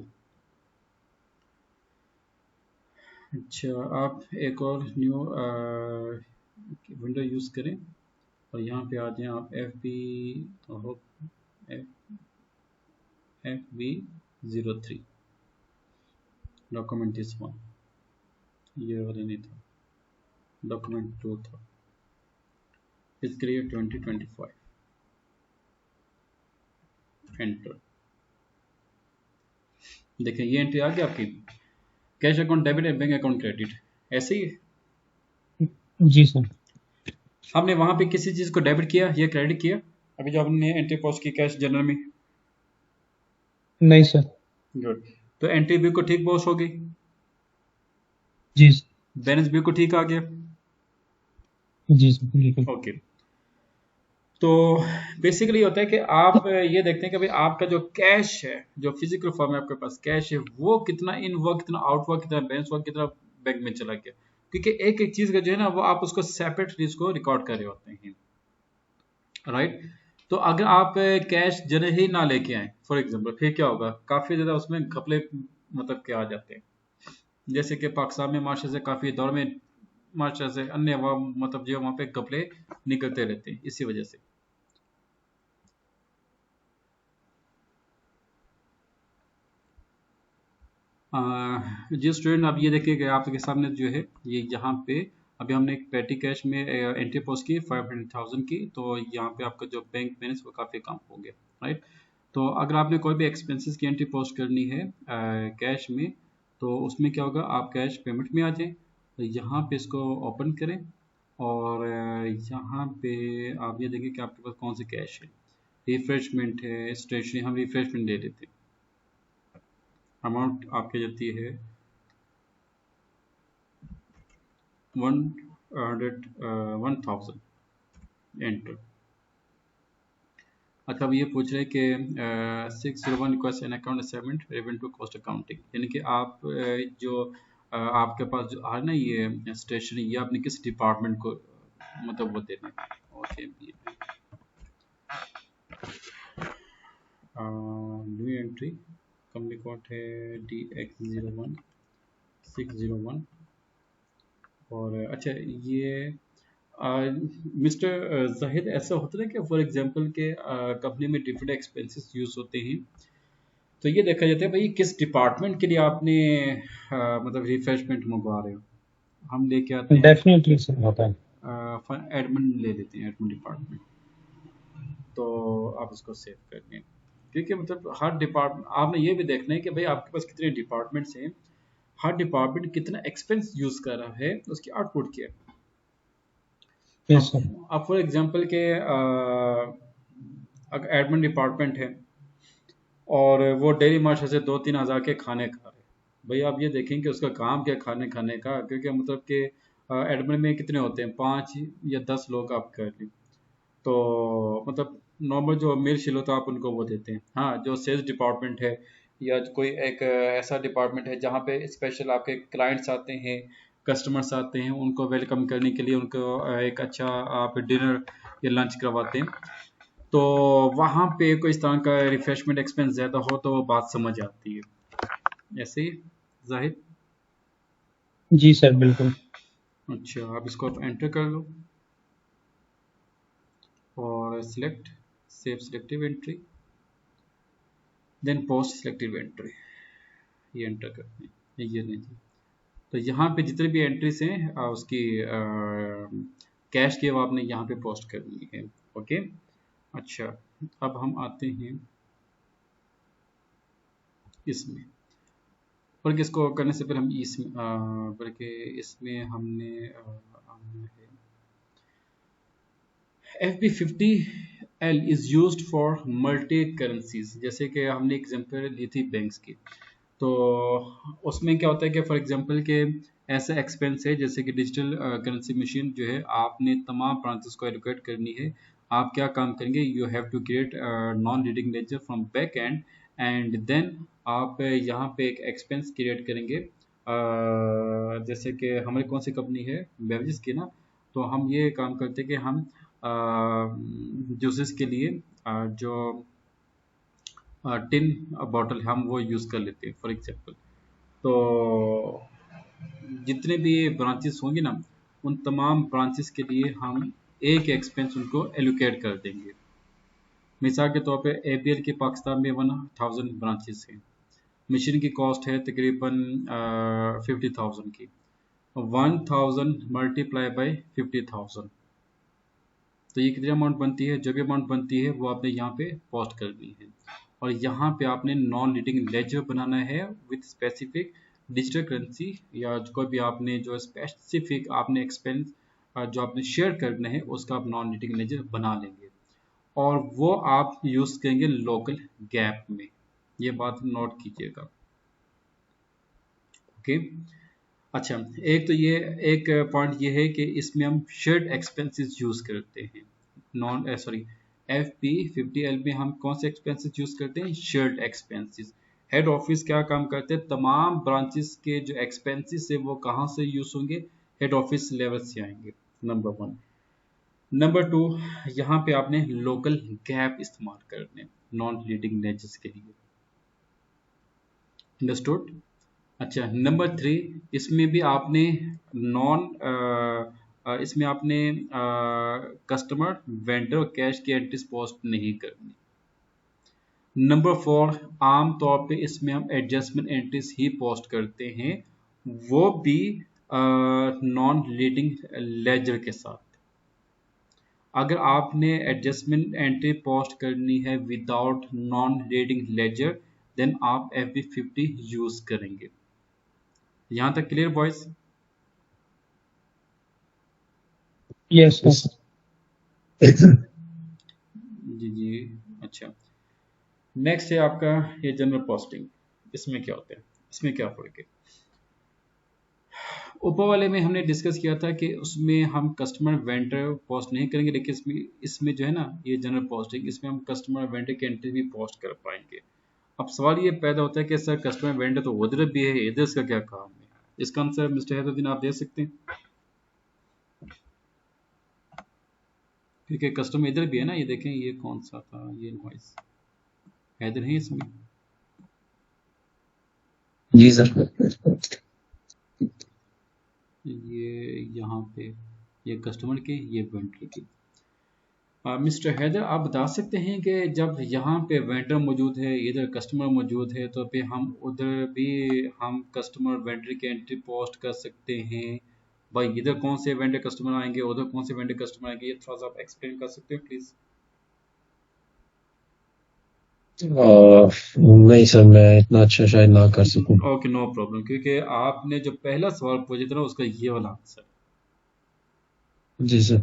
अच्छा, आप एक और न्यू विंडो यूज़ करें और यहाँ पे आ जाएं आप FB03 डॉक्यूमेंट दिस वन, ये वाला नहीं था, डॉक्यूमेंट 2 था, इसके लिए 2025 एंटर। देखिए ये एंट्री आ गई आपकी। Cash account debit and bank account credit, ऐसे ही जी सर। हमने वहां पे किसी चीज को डेबिट किया या क्रेडिट किया अभी जो हमने एंट्री पोस्ट की कैश जनरल में? नहीं सर। गुड। तो एंट्री बिल्कुल ठीक पोस्ट हो गई, जी सर। बैलेंस बिल्कुल ठीक आ गया। जी सर बिल्कुल। ओके, तो बेसिकली होता है कि आप ये देखते हैं कि भाई आपका जो कैश है, जो फिजिकल फॉर्म में आपके पास कैश है, वो कितना इन हुआ, कितना आउट हुआ, कितना बैलेंस हुआ, कितना बैंक में चला गया, क्योंकि एक एक चीज का जो है ना वो आप उसको सेपरेटली उसको रिकॉर्ड कर रहे होते हैं, राइट। तो अगर आप कैश जने ही ना लेके आए फॉर एग्जांपल, फिर क्या होगा, काफी ज्यादा उसमें घपले मतलब क्या आ जाते हैं, जैसे कि पाकिस्तान में माशा से काफी दौर में माशा से अन्य मतलब जो वहाँ पे घपले निकलते रहते हैं इसी वजह से। जी स्टूडेंट, आप ये देखिए कि आपके सामने जो है ये यहाँ पे अभी हमने एक पेटी कैश में एंट्री पोस्ट की 500,000 की, तो यहाँ पे आपका जो बैंक बैलेंस वो काफ़ी कम हो गया, राइट। तो अगर आपने कोई भी एक्सपेंसेस की एंट्री पोस्ट करनी है कैश में, तो उसमें क्या होगा, आप कैश पेमेंट में आ जाएं, तो यहाँ पे इसको ओपन करें और यहाँ पे आप ये देखें कि आपके पास कौन से कैश है। रिफ्रेशमेंट है, स्टेशनरी, हम रिफ्रेशमेंट दे देते हैं। अमाउंट आपकी जाती है 1000 एंटर। अच्छा, अब ये पूछ रहे हैं कि 601 request an account assignment revenue to cost accounting, यानी कि आप जो आपके पास जो है ना ये स्टेशनरी, ये आपने किस डिपार्टमेंट को मतलब वो देना है। Okay, new entry company code है DX01601 और अच्छा ये मिस्टर जाहिद, ऐसा होता है कि फॉर एग्जांपल के कंपनी में डिफरेंट एक्सपेंसेस यूज होते हैं, तो ये देखा जाता है भाई किस डिपार्टमेंट के लिए आपने मतलब रिफ्रेशमेंट मंगवा रहे हो। हम लेके आते हैं डेफिनेटली सर होता है। एडमिन ले लेते हैं, एडमिन डिपार्टमेंट, तो आप इसको सेव कर लें, क्योंकि मतलब हर डिपार्टमेंट आपने ये भी देखना है कि भाई आपके पास कितने डिपार्टमेंट्स हैं, हर डिपार्टमेंट कितना एक्सपेंस यूज कर रहा है, उसकी आउटपुट क्या है। Yes sir. अब फॉर एग्जांपल के अगर एडमिन डिपार्टमेंट है और वो डेली मार्शल से 2-3 हज़ार के खाने खा रहे, भाई आप ये देखें कि उसका काम क्या खाने खाने का, क्योंकि मतलब कि एडमिन में कितने होते हैं, 5 या 10 लोग आप कर लें, तो मतलब नॉर्मल जो मेल शिल होता है आप उनको वो देते हैं। हाँ, जो सेल्स डिपार्टमेंट है या कोई एक ऐसा डिपार्टमेंट है जहाँ पे स्पेशल आपके क्लाइंट्स आते हैं, कस्टमर्स आते हैं, उनको वेलकम करने के लिए उनको एक अच्छा आप डिनर या लंच करवाते हैं, तो वहाँ पे कोई इस तरह का रिफ्रेशमेंट एक्सपेंस ज़्यादा हो तो बात समझ आती है। ऐसे ही जाहिद? जी सर बिल्कुल। अच्छा, आप इसको आप एंटर कर लो और select save selective entry, then post selective entry, ये एंटर करते हैं, ये नहीं। तो यहाँ पे जितने भी एंट्रीज हैं उसकी कैश की वो आपने यहाँ पे पोस्ट करनी है। ओके, अच्छा अब हम आते हैं इसमें, बल्कि इसको करने से पहले हम इसमें बल्कि इसमें हमने FB50L is used for multi currencies, जैसे कि हमने एग्जांपल ली थी बैंक्स की, तो उसमें क्या होता है कि फॉर एग्जांपल के ऐसा एक्सपेंस है जैसे कि डिजिटल करेंसी मशीन जो है, आपने तमाम ब्रांचेस को एलोकेट करनी है। आप क्या काम करेंगे, you have to create non leading ledger from back end then आप यहाँ पे एक एक्सपेंस क्रिएट करेंगे। जैसे कि हमारी कौन सी कंपनी है, बेवरेजेस की ना, तो हम ये काम करते हैं कि हम जूसेस के लिए जो टिन बॉटल हम वो यूज़ कर लेते हैं फॉर एग्जांपल। तो जितने भी ब्रांचेस होंगे ना, उन तमाम ब्रांचेस के लिए हम एक एक्सपेंस उनको एलोकेट कर देंगे। मिसाल के तौर पे APL के पाकिस्तान में 1000 ब्रांचेस हैं, मशीन की कॉस्ट है तकरीबन 50,000 की, 1000 मल्टीप्लाई बाई 50,000, तो ये कितनी अमाउंट बनती है, जो भी अमाउंट बनती है वो आपने यहाँ पे पोस्ट करनी है। और यहाँ पे आपने नॉन रीडिंग लेजर बनाना है विथ स्पेसिफिक डिजिटल करेंसी या कोई भी आपने जो स्पेसिफिक आपने एक्सपेंस जो आपने शेयर करना है उसका आप नॉन लीडिंग लेजर बना लेंगे और वो आप यूज़ करेंगे लोकल गैप में। ये बात नोट कीजिएगा। ओके। अच्छा, एक तो ये एक पॉइंट ये है कि इसमें हम शेयर्ड एक्सपेंसेस यूज़ करते हैं। नॉन सॉरी FP50L में हम कौन से एक्सपेंसेस यूज़ करते हैं? Shared expenses. हेड ऑफिस क्या काम करते हैं? तमाम ब्रांचेस के जो एक्सपेंसेस है वो कहाँ से यूज़ होंगे? हेड ऑफिस लेवल से आएंगे, नंबर 1। नंबर 2, यहाँ पे आपने लोकल गैप इस्तेमाल करने नॉन लीडिंग लेजर्स के लिए। अंडरस्टूड? अच्छा, नंबर 3, इसमें भी आपने नॉन इसमें आपने कस्टमर वेंडर और कैश की एंट्रीज पोस्ट नहीं करनी। नंबर 4, आम तौर पे इसमें हम एडजस्टमेंट एंट्रीज ही पोस्ट करते हैं, वो भी नॉन लीडिंग लेजर के साथ। अगर आपने एडजस्टमेंट एंट्री पोस्ट करनी है without non leading ledger, then आप FB50 यूज करेंगे। यहाँ तक क्लियर बॉयज? Yes sir. जी जी। अच्छा, नेक्स्ट है आपका ये जनरल पोस्टिंग। इसमें क्या होता है, इसमें क्या फर्क है? ऊपर वाले में हमने डिस्कस किया था कि उसमें हम कस्टमर वेंडर पोस्ट नहीं करेंगे, लेकिन इसमें जो है ना ये जनरल पोस्टिंग, इसमें हम कस्टमर वेंडर की एंट्री भी पोस्ट कर पाएंगे। अब सवाल ये पैदा होता है कि सर कस्टमर वेंडर तो उधर भी है, इधर इसका क्या काम है? इसका आंसर मिस्टर हैदरुद्दीन आप दे सकते हैं, क्योंकि कस्टमर इधर भी है ना। ये देखें, ये कौन सा था, ये इनवॉइस हैदर है इसमें। जी सर। ये यहाँ पे ये कस्टमर के, ये वेंडर की। मिस्टर हैदर, आप बता सकते हैं कि जब यहाँ पे वेंडर मौजूद है, इधर कस्टमर मौजूद है, तो फिर हम उधर भी हम कस्टमर वेंडर की एंट्री पोस्ट कर सकते हैं? भाई इधर कौन से वेंडर कस्टमर आएंगे, उधर कौन से वेंडर कस्टमर आएंगे, ये थोड़ा सा आप एक्सप्लेन कर सकते हैं प्लीज? नहीं सर, मैं इतना अच्छा शायद ना कर सकूं। ओके, नो प्रॉब्लम, क्योंकि आपने जो पहला सवाल पूछा था ना उसका ये वाला आंसर। जी सर।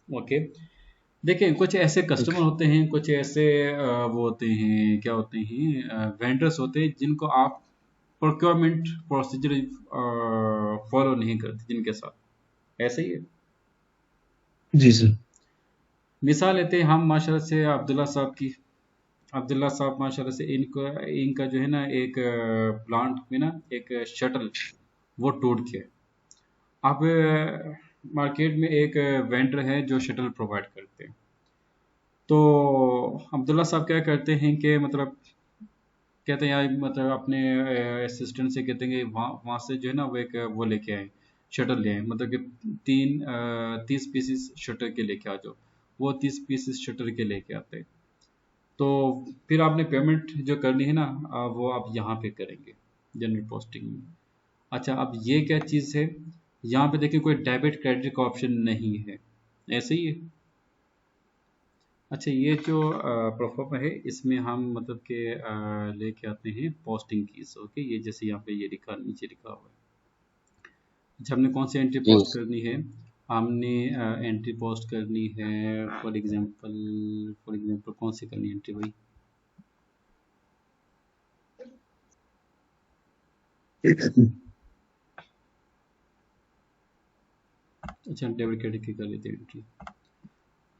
ओके। देखिए, कुछ ऐसे कस्टमर होते हैं, कुछ ऐसे वो होते हैं, क्या होते हैं, वेंडर्स होते हैं जिनको आप प्रोक्योरमेंट प्रोसीजर फॉलो नहीं करते जिनके साथ, ऐसे ही है। जी सर। मिसाल लेते हैं हम माशाल्लाह से अब्दुल्ला साहब की। अब्दुल्ला साहब माशाल्लाह से इनका जो है ना एक प्लांट में ना एक शटल वो टूट गया। अब मार्केट में एक वेंडर है जो शटल प्रोवाइड करते हैं। तो अब्दुल्ला साहब क्या करते हैं कि मतलब कहते हैं यार, मतलब अपने असिस्टेंट से कहते हैं कि वहाँ से जो है ना वो एक वो लेके आए, शटर ले आए, मतलब कि 30 पीसेस शटर के लेके आ जाओ। वो 30 पीसेस शटर के लेके आते हैं। तो फिर आपने पेमेंट जो करनी है ना वो आप यहाँ पे करेंगे जनरल पोस्टिंग में। अच्छा, अब ये क्या चीज़ है, यहाँ पे देखिए कोई डेबिट क्रेडिट का ऑप्शन नहीं है, ऐसे ही है। अच्छा, ये जो प्रोफॉर्मा है इसमें हम मतलब कि लेके आते हैं पोस्टिंग कीज। ओके, ये जैसे यहाँ पे ये लिखा, नीचे लिखा हुआ है। अच्छा, हमने कौन सी एंट्री जी पोस्ट करनी है? हमने एंट्री पोस्ट करनी है फॉर एग्जांपल कौन सी करनी है एंट्री भाई? अच्छा, डेबिट क्रेडिट की कर लेते हैं एंट्री।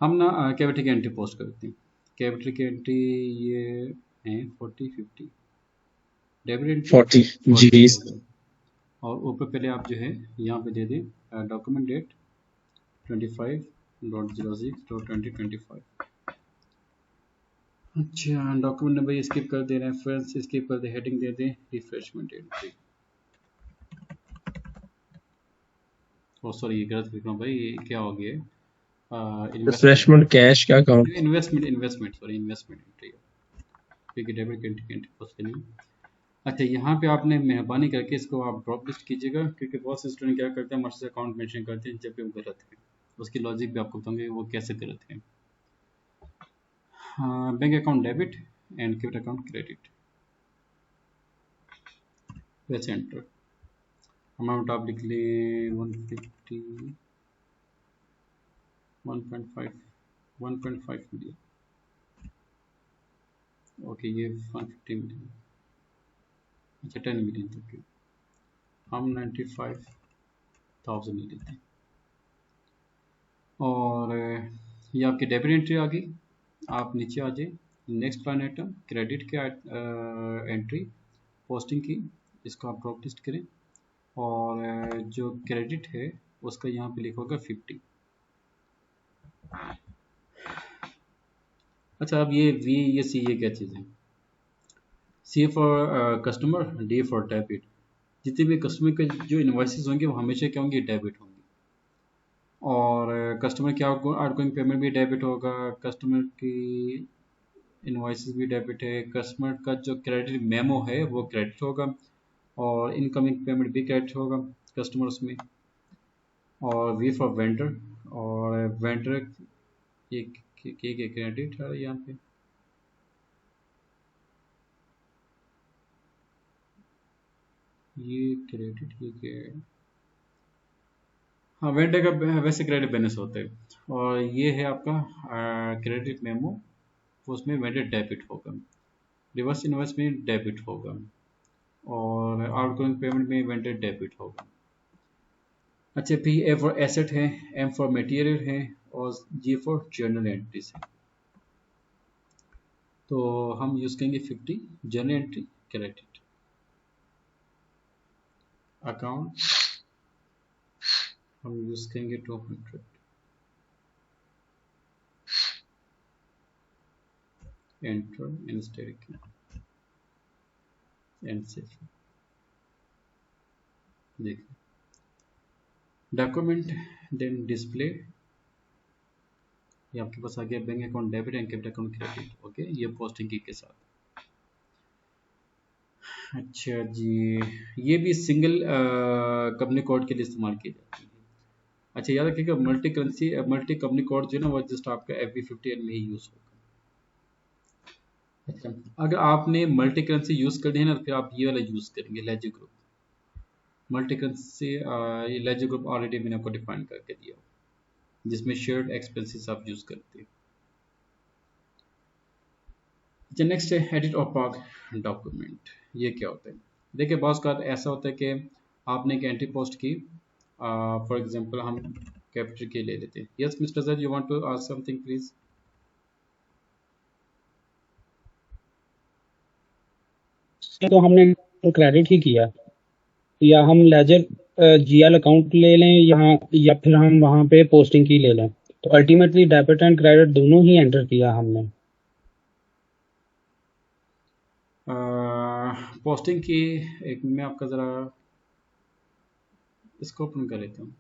हम ना कैपिटल की एंट्री पोस्ट करते हैं। कैपिटल की एंट्री ये है 40-50 डेबिट एंट्री 40 जी। 40। और ऊपर पहले आप जो है यहाँ पे दे दें डॉक्यूमेंट डेट 25.06.2025। अच्छा, डॉक्यूमेंट नंबर स्किप कर दे, रेफरेंस स्किप कर दे, हेडिंग दे दें रिफ्रेशमेंट एंट्री। ओ सॉरी, ये गलत लिख रहा हूँ भाई, ये क्या हो गया? इन्वेस्टमेंट रिफ्रेशमेंट कैश का account. Investment sorry, investment entry, क्योंकि डेबिट एंट्री पोस्ट करनी है। अच्छा, यहाँ पे आपने मेहरबानी करके इसको आप ड्रॉप लिस्ट कीजिएगा, क्योंकि बहुत से स्टूडेंट क्या करते हैं मास्टर अकाउंट मेंशन करते हैं जबकि वो गलत है। उसकी लॉजिक भी आपको बताऊंगे वो कैसे गलत है। Bank account debit and capital account credit, press enter. Amount आप लिख ले 150 1.5 मिलियन। ओके, ये 150 मिलियन, अच्छा 10 मिलियन तक के, हम 95,000 ले लेते हैं। और ये आपकी डेबिट एंट्री आ गई। आप नीचे आ जाए, नेक्स्ट लाइन आइटम क्रेडिट के एंट्री पोस्टिंग की, इसको आप ड्रॉप लिस्ट करें और जो क्रेडिट है उसका यहाँ पे लिखा होगा 50। अच्छा, अब ये वी ये सी ये क्या चीज़ है? C for customer, D for debit. जितने भी कस्टमर के जो इन्वाइसेस होंगे वो हमेशा क्या होंगे? डेबिट होंगे। और कस्टमर की आउटगोइंग पेमेंट भी डेबिट होगा, कस्टमर की इनवॉइसेस भी डेबिट है, कस्टमर का जो क्रेडिट मेमो है वो क्रेडिट होगा, और इनकमिंग पेमेंट भी क्रेडिट होगा कस्टमर्स में। और वी फॉर वेंडर, और वेंडर ये क्रेडिट है यहाँ पे, ये क्रेडिट ये क्या है? हाँ, वेंडर का वैसे क्रेडिट बैलेंस होता है। और ये है आपका क्रेडिट मेमो, उसमें वेंडर डेबिट होगा, रिवर्स इनवॉइस में डेबिट होगा, और आउटगोइंग पेमेंट में वेंडर डेबिट होगा। अच्छा, पी ए फॉर एसेट है, एम फॉर मटेरियल है, और जी फॉर जर्नल एंट्रीज है। तो हम यूज करेंगे 50 जर्नल एंट्री क्रेडिट अकाउंट, हम यूज करेंगे 200 enter in asterisk and save. देखिए डॉक्यूमेंट देन डिस्प्ले, ये आपके पास आ गया bank account debit and capital account credit. Okay, ये पोस्टिंग की के साथ। अच्छा जी, ये भी सिंगल कंपनी कोड के लिए इस्तेमाल की जाती है। अच्छा, याद रखिएगा multi currency multi company code जो है ना वो जस्ट आपका FB50 में ही यूज होगा। अच्छा, अगर आपने मल्टी करेंसी यूज कर दी है ना तो फिर आप ये वाला यूज करेंगे लेजर ग्रुप। मल्टी करेंसी ये लेजर ग्रुप ऑलरेडी मैंने आपको डिफाइन करके दिया, जिसमें शेयर्ड एक्सपेंसेस आप यूज करते हैं। अच्छा, नेक्स्ट है एडिट और पार्क डॉक्यूमेंट। ये क्या होता है? देखिए बहुत का ऐसा होता है कि आपने एक एंट्री पोस्ट की, फॉर एग्जांपल हम कैपिटल के ले लेते हैं। Yes mister sir, you want to ask something please? तो हमने तो क्रेडिट ही किया, या हम लेजर जीएल अकाउंट ले लें यहाँ, या फिर हम वहाँ पे पोस्टिंग की ले लें। तो अल्टीमेटली डेबिट एंड क्रेडिट दोनों ही एंटर किया हमने। पोस्टिंग की एक मैं आपका ज़रा इसको ओपन कर लेता हूँ।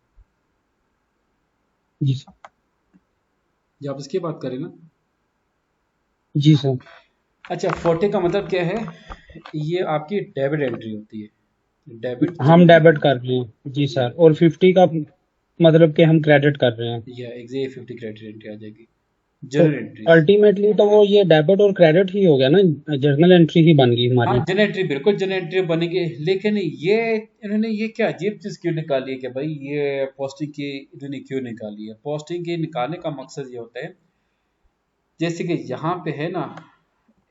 जी सर। जी, आप इसकी बात करें ना? जी सर। अच्छा, 40 का मतलब क्या है? ये आपकी डेबिट एंट्री होती है, डेबिट हम डेबिट कर रहे हैं जी सर, और 50 का मतलब कि हम क्रेडिट कर रहे हैं। या एग्जैक्ट 50 क्रेडिट एंट्री आ जाएगी। तो जर्नल एंट्री, अल्टीमेटली तो वो ये डेबिट और क्रेडिट ही हो गया ना, जर्नल एंट्री ही बन गई हाँ हमारी। जर्नल एंट्री बिल्कुल जर्नल एंट्री बनेगी। लेकिन ये इन्होंने ये क्या अजीब चीज क्यों निकाली है कि भाई ये पोस्टिंग की इन्होंने क्यों निकाली है? पोस्टिंग के निकालने का मकसद ये होता है, जैसे कि यहाँ पे है ना,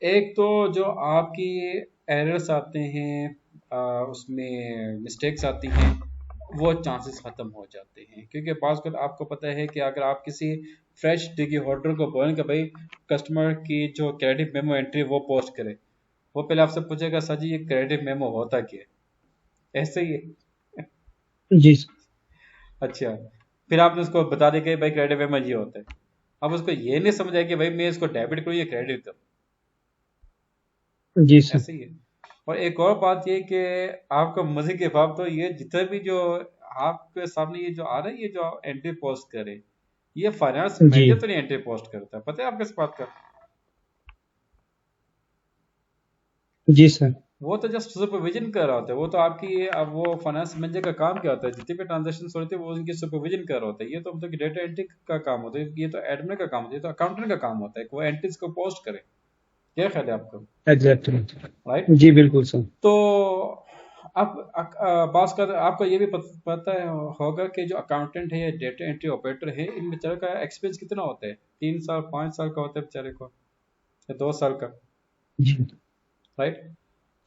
एक तो जो आपकी एरर्स आते हैं उसमें मिस्टेक्स आती हैं, वो चांसेस ख़त्म हो जाते हैं। क्योंकि पास वक्त आपको पता है कि अगर आप किसी फ्रेश डिगी होल्डर को बोलें कि भाई कस्टमर की जो क्रेडिट मेमो एंट्री वो पोस्ट करे, वो पहले आपसे पूछेगा सर जी ये क्रेडिट मेमो होता क्या है? ऐसे ही है। जी सर। अच्छा, फिर आपने उसको बता दिया कि भाई क्रेडिट मेमो ये होता है। अब उसको ये नहीं समझ आया कि भाई मैं इसको डेबिट करूँ या क्रेडिट करूँ। जी सर। ऐसे ही है। और एक और बात ये कि आपका मजे के बाप तो ये जितने भी जो आपके सामने ये जो आ रहा है, ये जो एंट्री पोस्ट करे, ये फाइनेंस जी मैनेजर तो नहीं एंट्री पोस्ट करता है, पता है आपको इस बात का? जी सर। वो तो जस्ट सुपरविजन कर रहा होता है। वो तो आपकी अब वो फाइनेंस मैनेजर का काम क्या होता है? जितने भी ट्रांजेक्शन होते हैं वो उनकी सुपरविजन कर रहा होता है। ये तो मतलब डेटा एंट्री का काम होता है, ये तो एडमिन का काम होता है, ये तो अकाउंटेंट का काम होता है कि वो एंट्रीज को पोस्ट करे। क्या ख्याल है आपका? एग्जैक्टली। राइट। जी बिल्कुल सर। तो अब बात कर आपको ये भी पता है होगा कि जो अकाउंटेंट है या डेटा एंट्री ऑपरेटर है, इन बेचारे का एक्सपीरियंस कितना होता है? 3 साल 5 साल का होता है बेचारे को, या 2 साल का, जी राइट?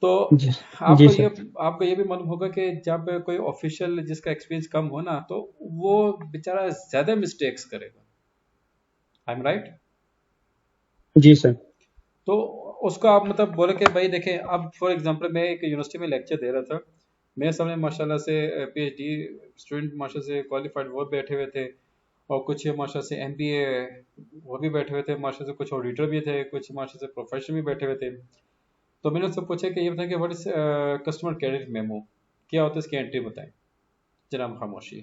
तो जी जी आपको ये सर। आपको ये भी मालूम होगा कि जब कोई ऑफिशियल जिसका एक्सपीरियंस कम हो ना, तो वो बेचारा ज्यादा मिस्टेक्स करेगा। I am right? जी सर। तो उसको आप मतलब बोले कि भाई देखें, अब फॉर एग्जांपल मैं एक यूनिवर्सिटी में लेक्चर दे रहा था, मेरे सामने माशाल्लाह से पीएचडी स्टूडेंट माशाल्लाह से क्वालिफाइड वो बैठे हुए थे, और कुछ माशाल्लाह से एमबीए वो भी बैठे हुए थे, माशाल्लाह से कुछ ऑडिटर भी थे, कुछ माशाल्लाह से प्रोफेशनल भी बैठे हुए थे। तो मैंने उससे पूछा कि ये बताएं कि what is customer credit memo, क्या होता है, इसकी एंट्री बताएं। जनाब खामोशी।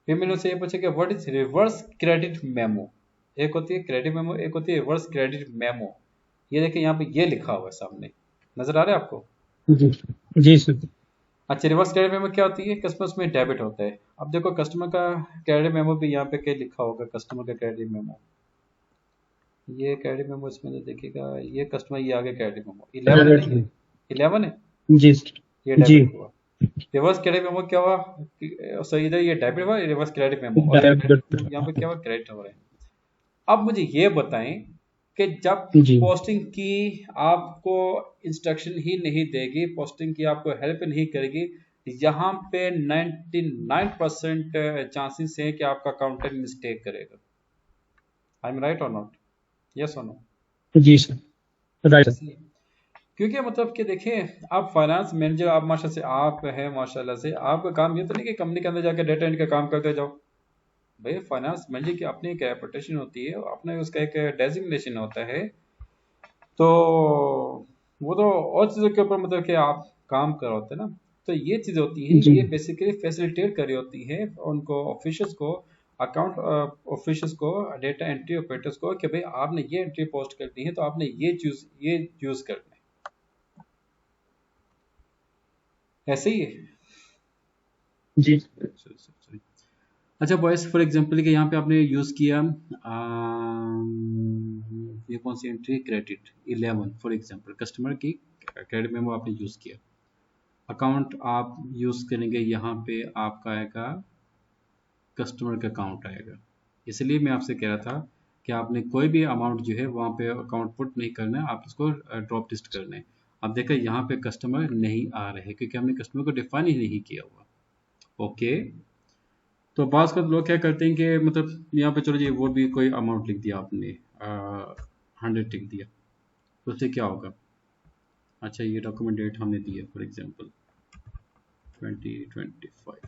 फिर मैंने उससे ये पूछा कि what is reverse credit memo. एक होती है क्रेडिट मेमो, एक होती है रिवर्स क्रेडिट मेमो। ये देखिए यहाँ पे ये लिखा हुआ है सामने, नजर आ रहा है आपको? जी जी सर। अच्छा, रिवर्स क्रेडिट मेमो क्या होती है? कस्टमर्स में डेबिट होता है। अब देखो कस्टमर का क्रेडिट मेमो भी यहाँ पे क्या लिखा होगा, कस्टमर का क्रेडिट मेमो, ये क्रेडिट मेमो इसमें तो देखिएगा, ये कस्टमर, ये आगे क्रेडिट मेमो 11 है ना, क्रेडिट ये 11 है, जी सर। ये जी डेबिट हुआ। रिवर्स क्रेडिट मेमो क्या हुआ? सो इधर ये डेबिट हुआ रिवर्स क्रेडिट मेमो, और ये डेबिट। यहाँ पे क्या हुआ, क्रेडिट हो रहा है। अब मुझे ये बताएं कि जब जी पोस्टिंग की आपको इंस्ट्रक्शन ही नहीं देगी, पोस्टिंग की आपको हेल्प नहीं करेगी, यहाँ पे 99% चांसेस है कि आपका अकाउंटेंट मिस्टेक करेगा। आई एम राइट और नॉट? यस और नो? जी सर। Right sir. क्योंकि मतलब कि देखिए, आप फाइनेंस मैनेजर, आप माशा से आप हैं, माशाल्लाह से आपका काम ये तो नहीं कि कंपनी के अंदर जाकर डेटा एंट्री का काम करते जाओ। भाई फाइनेंस मैनेजर की अपनी एक रेपुटेशन होती है, अपने उसका एक डेजिग्नेशन होता है। तो वो तो और चीज़ों के ऊपर मतलब कि आप काम कर रहे होते हैं ना। तो ये चीज़ होती है, जी ये बेसिकली फैसिलिटेट कर रही होती है उनको, ऑफिशियल्स को, अकाउंट ऑफिशियल्स को, डेटा एंट्री ऑपरेटर्स को, कि भाई आपने ये एंट्री पोस्ट करनी है तो आपने ये यूज करना है, ऐसे ही है। जी Sorry. अच्छा बॉयस, फॉर एग्जांपल कि यहाँ पे आपने यूज़ किया ये कौन सी entry, credit 11 for example, customer की क्रेडिट मेमो आपने यूज़ किया। अकाउंट आप यूज़ करेंगे, यहाँ पे आपका आएगा कस्टमर का अकाउंट आएगा। इसलिए मैं आपसे कह रहा था कि आपने कोई भी अमाउंट जो है वहाँ पे अकाउंट पुट नहीं करना है, आप उसको ड्रॉप लिस्ट करना है। अब देखा यहाँ पे कस्टमर नहीं आ रहे क्योंकि हमने कस्टमर को डिफाइन ही नहीं किया हुआ। ओके, तो बाज़ का लोग क्या करते हैं कि मतलब यहाँ पे चलो जी वो भी कोई अमाउंट लिख दिया आपने, 100 लिख दिया, तो उससे क्या होगा? अच्छा, ये डॉक्यूमेंट डेट हमने दी है फॉर एग्जांपल 2025।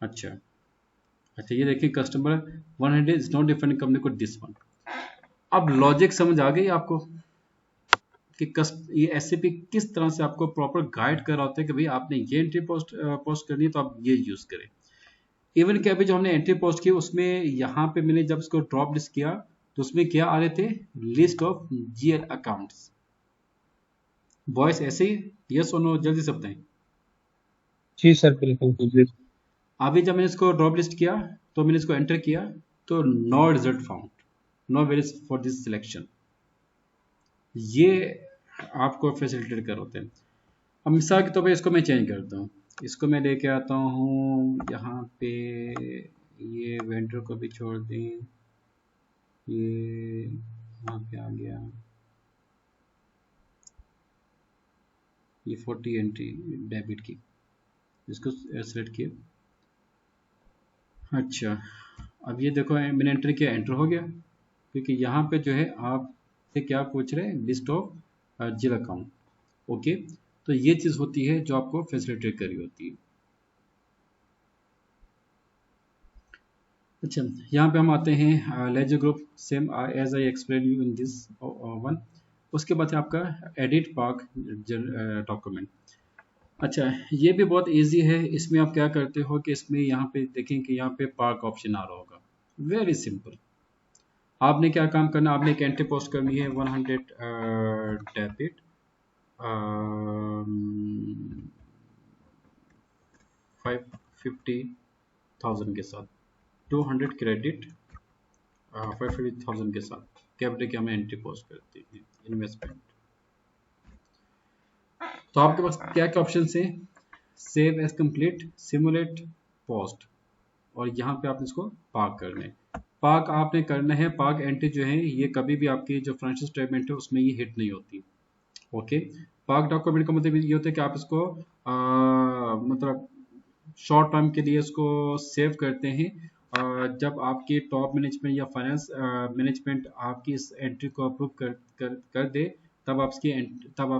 अच्छा अच्छा, ये देखिए customer 100 is not different company को दिस वन। अब लॉजिक समझ आ गई आपको कि ये एसएपी किस तरह से आपको प्रॉपर गाइड कर रहा होता है कि भाई आपने ये एंट्री पोस्ट करनी है तो आप ये यूज करें। इवन क्या अभी जो हमने एंट्री पोस्ट की उसमें यहाँ पे मैंने जब इसको ड्रॉप लिस्ट किया तो उसमें क्या आ रहे थे, list of GL accounts. Boys ऐसे ही यस और नो जल्दी से बताएं। जी सर बिल्कुल। अभी जब मैंने इसको ड्रॉप लिस्ट किया तो मैंने इसको एंटर किया तो no result found, no varies for this selection. ये आपको फैसिलिटेट कर होते हैं। अब मिसाल के तौर पे इसको मैं चेंज करता हूँ, इसको मैं लेके आता हूँ यहाँ पे, ये वेंडर को भी छोड़ दें, ये यहाँ पे आ गया, ये 40 एंट्री डेबिट की, इसको सेलेक्ट किया। अच्छा, अब ये देखो मैंने एंटर किया, एंटर हो गया, क्योंकि यहाँ पे जो है आप से क्या पूछ रहे हैं, लिस्ट ऑफ जिल अकाउंट। ओके, तो ये चीज़ होती है जो आपको फैसिलिटेट करी होती है। अच्छा, यहाँ पे हम आते हैं ledger group, same as I explain you in this one. उसके बाद है आपका एडिट पार्क डॉक्यूमेंट। अच्छा, ये भी बहुत इजी है। इसमें आप क्या करते हो कि इसमें यहाँ पे देखें कि यहाँ पे पार्क ऑप्शन आ रहा होगा, वेरी सिंपल। आपने क्या काम करना, आपने एक एंट्री पोस्ट करनी है 100 डेबिट 550,000 के साथ, 200 क्रेडिट 550,000 के साथ, कैपिटल की हमें एंट्री पोस्ट करती है, इन्वेस्टमेंट। तो आपके पास क्या क्या ऑप्शन है? Save as complete, simulate, post, और यहाँ पे आपने इसको पार्क करना है। पार्क आपने करना है, पार्क एंट्री जो है ये कभी भी आपकी जो फाइनेंशियल स्टेटमेंट है उसमें ये हिट नहीं होती। ओके, पार्क डॉक्यूमेंट का मतलब ये होता है कि आप इसको मतलब शॉर्ट टर्म के लिए इसको सेव करते हैं। जब आपकी टॉप मैनेजमेंट या फाइनेंस मैनेजमेंट आपकी इस एंट्री को अप्रूव कर दे, तब आप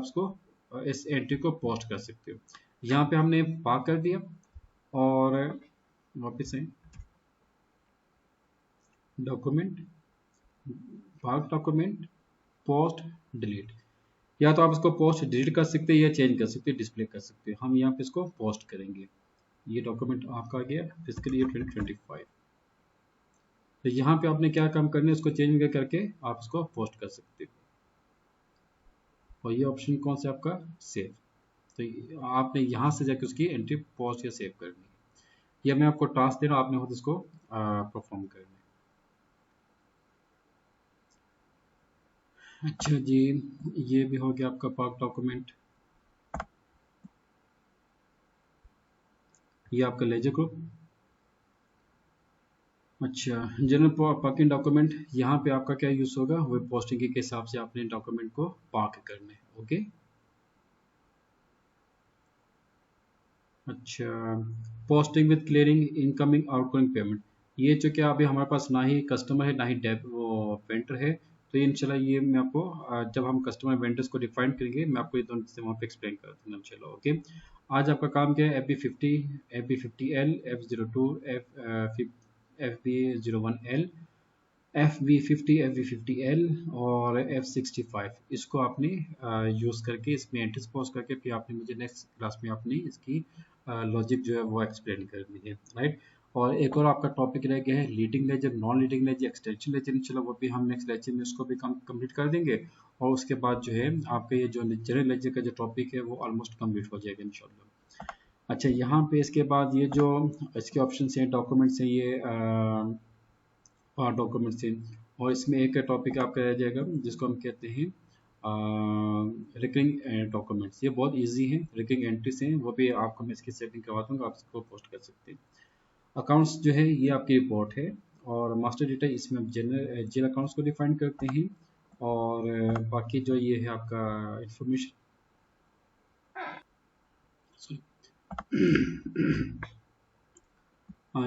इसको इस एंट्री को पोस्ट कर सकते हो। यहाँ पे हमने पार्क कर दिया और वापस है document, park document, post, delete. या तो आप इसको पोस्ट डिलीट कर सकते हैं या चेंज कर सकते हैं, डिस्प्ले कर सकते हैं। हम यहाँ पे इसको पोस्ट करेंगे। ये डॉक्यूमेंट आपका आ गया फिजिकल ईयर 2025। तो यहाँ पे आपने क्या काम करना है, इसको चेंज करके आप इसको पोस्ट कर सकते हो। और ये ऑप्शन कौन सा आपका? सेव। तो आपने यहाँ से जाके उसकी एंट्री पोस्ट या सेव करनी है। या मैं आपको टास्क दे रहा हूँ, आपने खुद इसको परफॉर्म करना है। अच्छा जी, ये भी हो गया आपका पार्क डॉक्यूमेंट। ये आपका लेजर ग्रुप। अच्छा, जनरल पार्किंग डॉक्यूमेंट, यहाँ पे आपका क्या यूज होगा? वेब पोस्टिंग के हिसाब से आपने डॉक्यूमेंट को पार्क करना है। ओके, अच्छा, posting with clearing incoming outgoing payment. ये जो क्या अभी हमारे पास ना ही कस्टमर है ना ही वो वेंडर है, तो ये इंशाल्लाह ये मैं आपको जब हम कस्टमर वेंडर्स को डिफाइन करेंगे मैं आपको ये दोनों चीज़ें वहाँ पे एक्सप्लेन कर दूंगा। चलो ओके, आज आपका काम क्या है? FB50, FB50L, F02, FB01L, FB50, FB50L और F65, इसको आपने यूज़ करके इसमें एंट्रीज पोस्ट करके फिर आपने मुझे नेक्स्ट क्लास में अपनी इसकी लॉजिक जो है वो एक्सप्लेन करनी है, राइट। और एक और आपका टॉपिक रह गया है leading ledger, non leading ledger, extension ledger. इंशाल्लाह वो भी हम नेक्स्ट लेक्चर में उसको भी कंप्लीट कर देंगे। और उसके बाद जो है आपका ये जो जनरल लेजर का जो टॉपिक है वो ऑलमोस्ट कंप्लीट हो जाएगा इंशाल्लाह। अच्छा, यहाँ पे इसके बाद ये जो इसके ऑप्शन हैं, डॉक्यूमेंट्स हैं, ये डॉक्यूमेंट्स हैं। और इसमें एक टॉपिक आपका रह जाएगा जिसको हम कहते हैं रिकरिंग डॉक्यूमेंट्स। ये बहुत इजी है, रिकरिंग एंट्रीज हैं, वो भी आपको मैं इसकी सेटिंग करवा दूंगा, आप इसको पोस्ट कर सकते हैं। अकाउंट्स जो है ये आपकी रिपोर्ट है, और मास्टर डेटा इसमें आप जेल अकाउंट्स को डिफाइन करते हैं। और बाकी जो ये है आपका इंफॉर्मेशन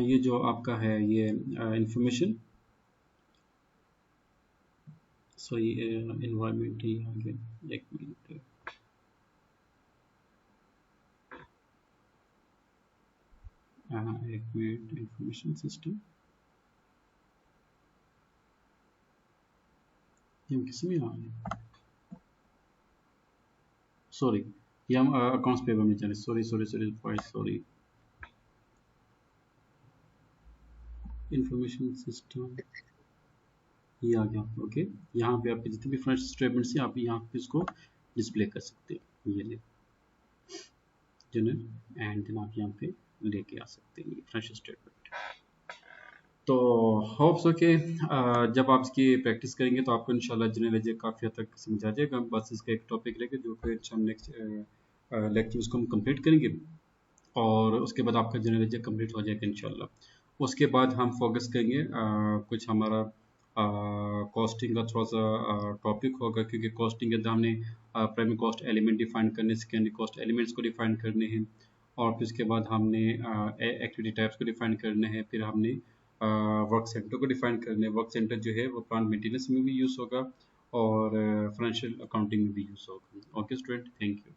ये जो आपका है ये इंफॉर्मेशन, सो ये एनवायरमेंट ही आ गया। एक मिनट, एक मिनट, इंफॉर्मेशन सिस्टम ये किसमें आ गया? सॉरी, ये हम अकाउंट्स पेपर में चले। Sorry sorry sorry sorry, information system ये आ गया। ओके, यहाँ पे आपके जितने भी फाइनेंशियल स्टेटमेंट्स हैं आप यहाँ पे इसको डिस्प्ले कर सकते हैं। ये ले जनरल एंड देन आप यहाँ पे लेके आ सकते हैं ये फाइनेंशियल स्टेटमेंट। तो होप्स ओके, जब आप इसकी प्रैक्टिस करेंगे तो आपको इंशाल्लाह जनरल लेजर काफ़ी हद तक समझ आ जाएगा। बस इसका एक टॉपिक रहेगा जो कि हम नेक्स्ट लेक्चर उसको हम कंप्लीट करेंगे, और उसके बाद आपका जनरल लेजर कंप्लीट हो जाएगा इंशाल्लाह। उसके बाद हम फोकस करेंगे कुछ हमारा कॉस्टिंग का थोड़ा सा टॉपिक होगा, क्योंकि कॉस्टिंग के अंदर हमने प्राइमरी कॉस्ट एलिमेंट डिफाइन करने, सेकेंडरी कॉस्ट एलिमेंट्स को डिफाइन करने हैं, और फिर उसके बाद हमने एक्टिविटी टाइप्स को डिफाइन करने हैं, फिर हमने वर्क सेंटर को डिफाइन करने हैं। वर्क सेंटर जो है वो प्लांट मेंटेनेंस में भी यूज़ होगा और फाइनेंशियल अकाउंटिंग में भी यूज़ होगा। Okay student, thank you.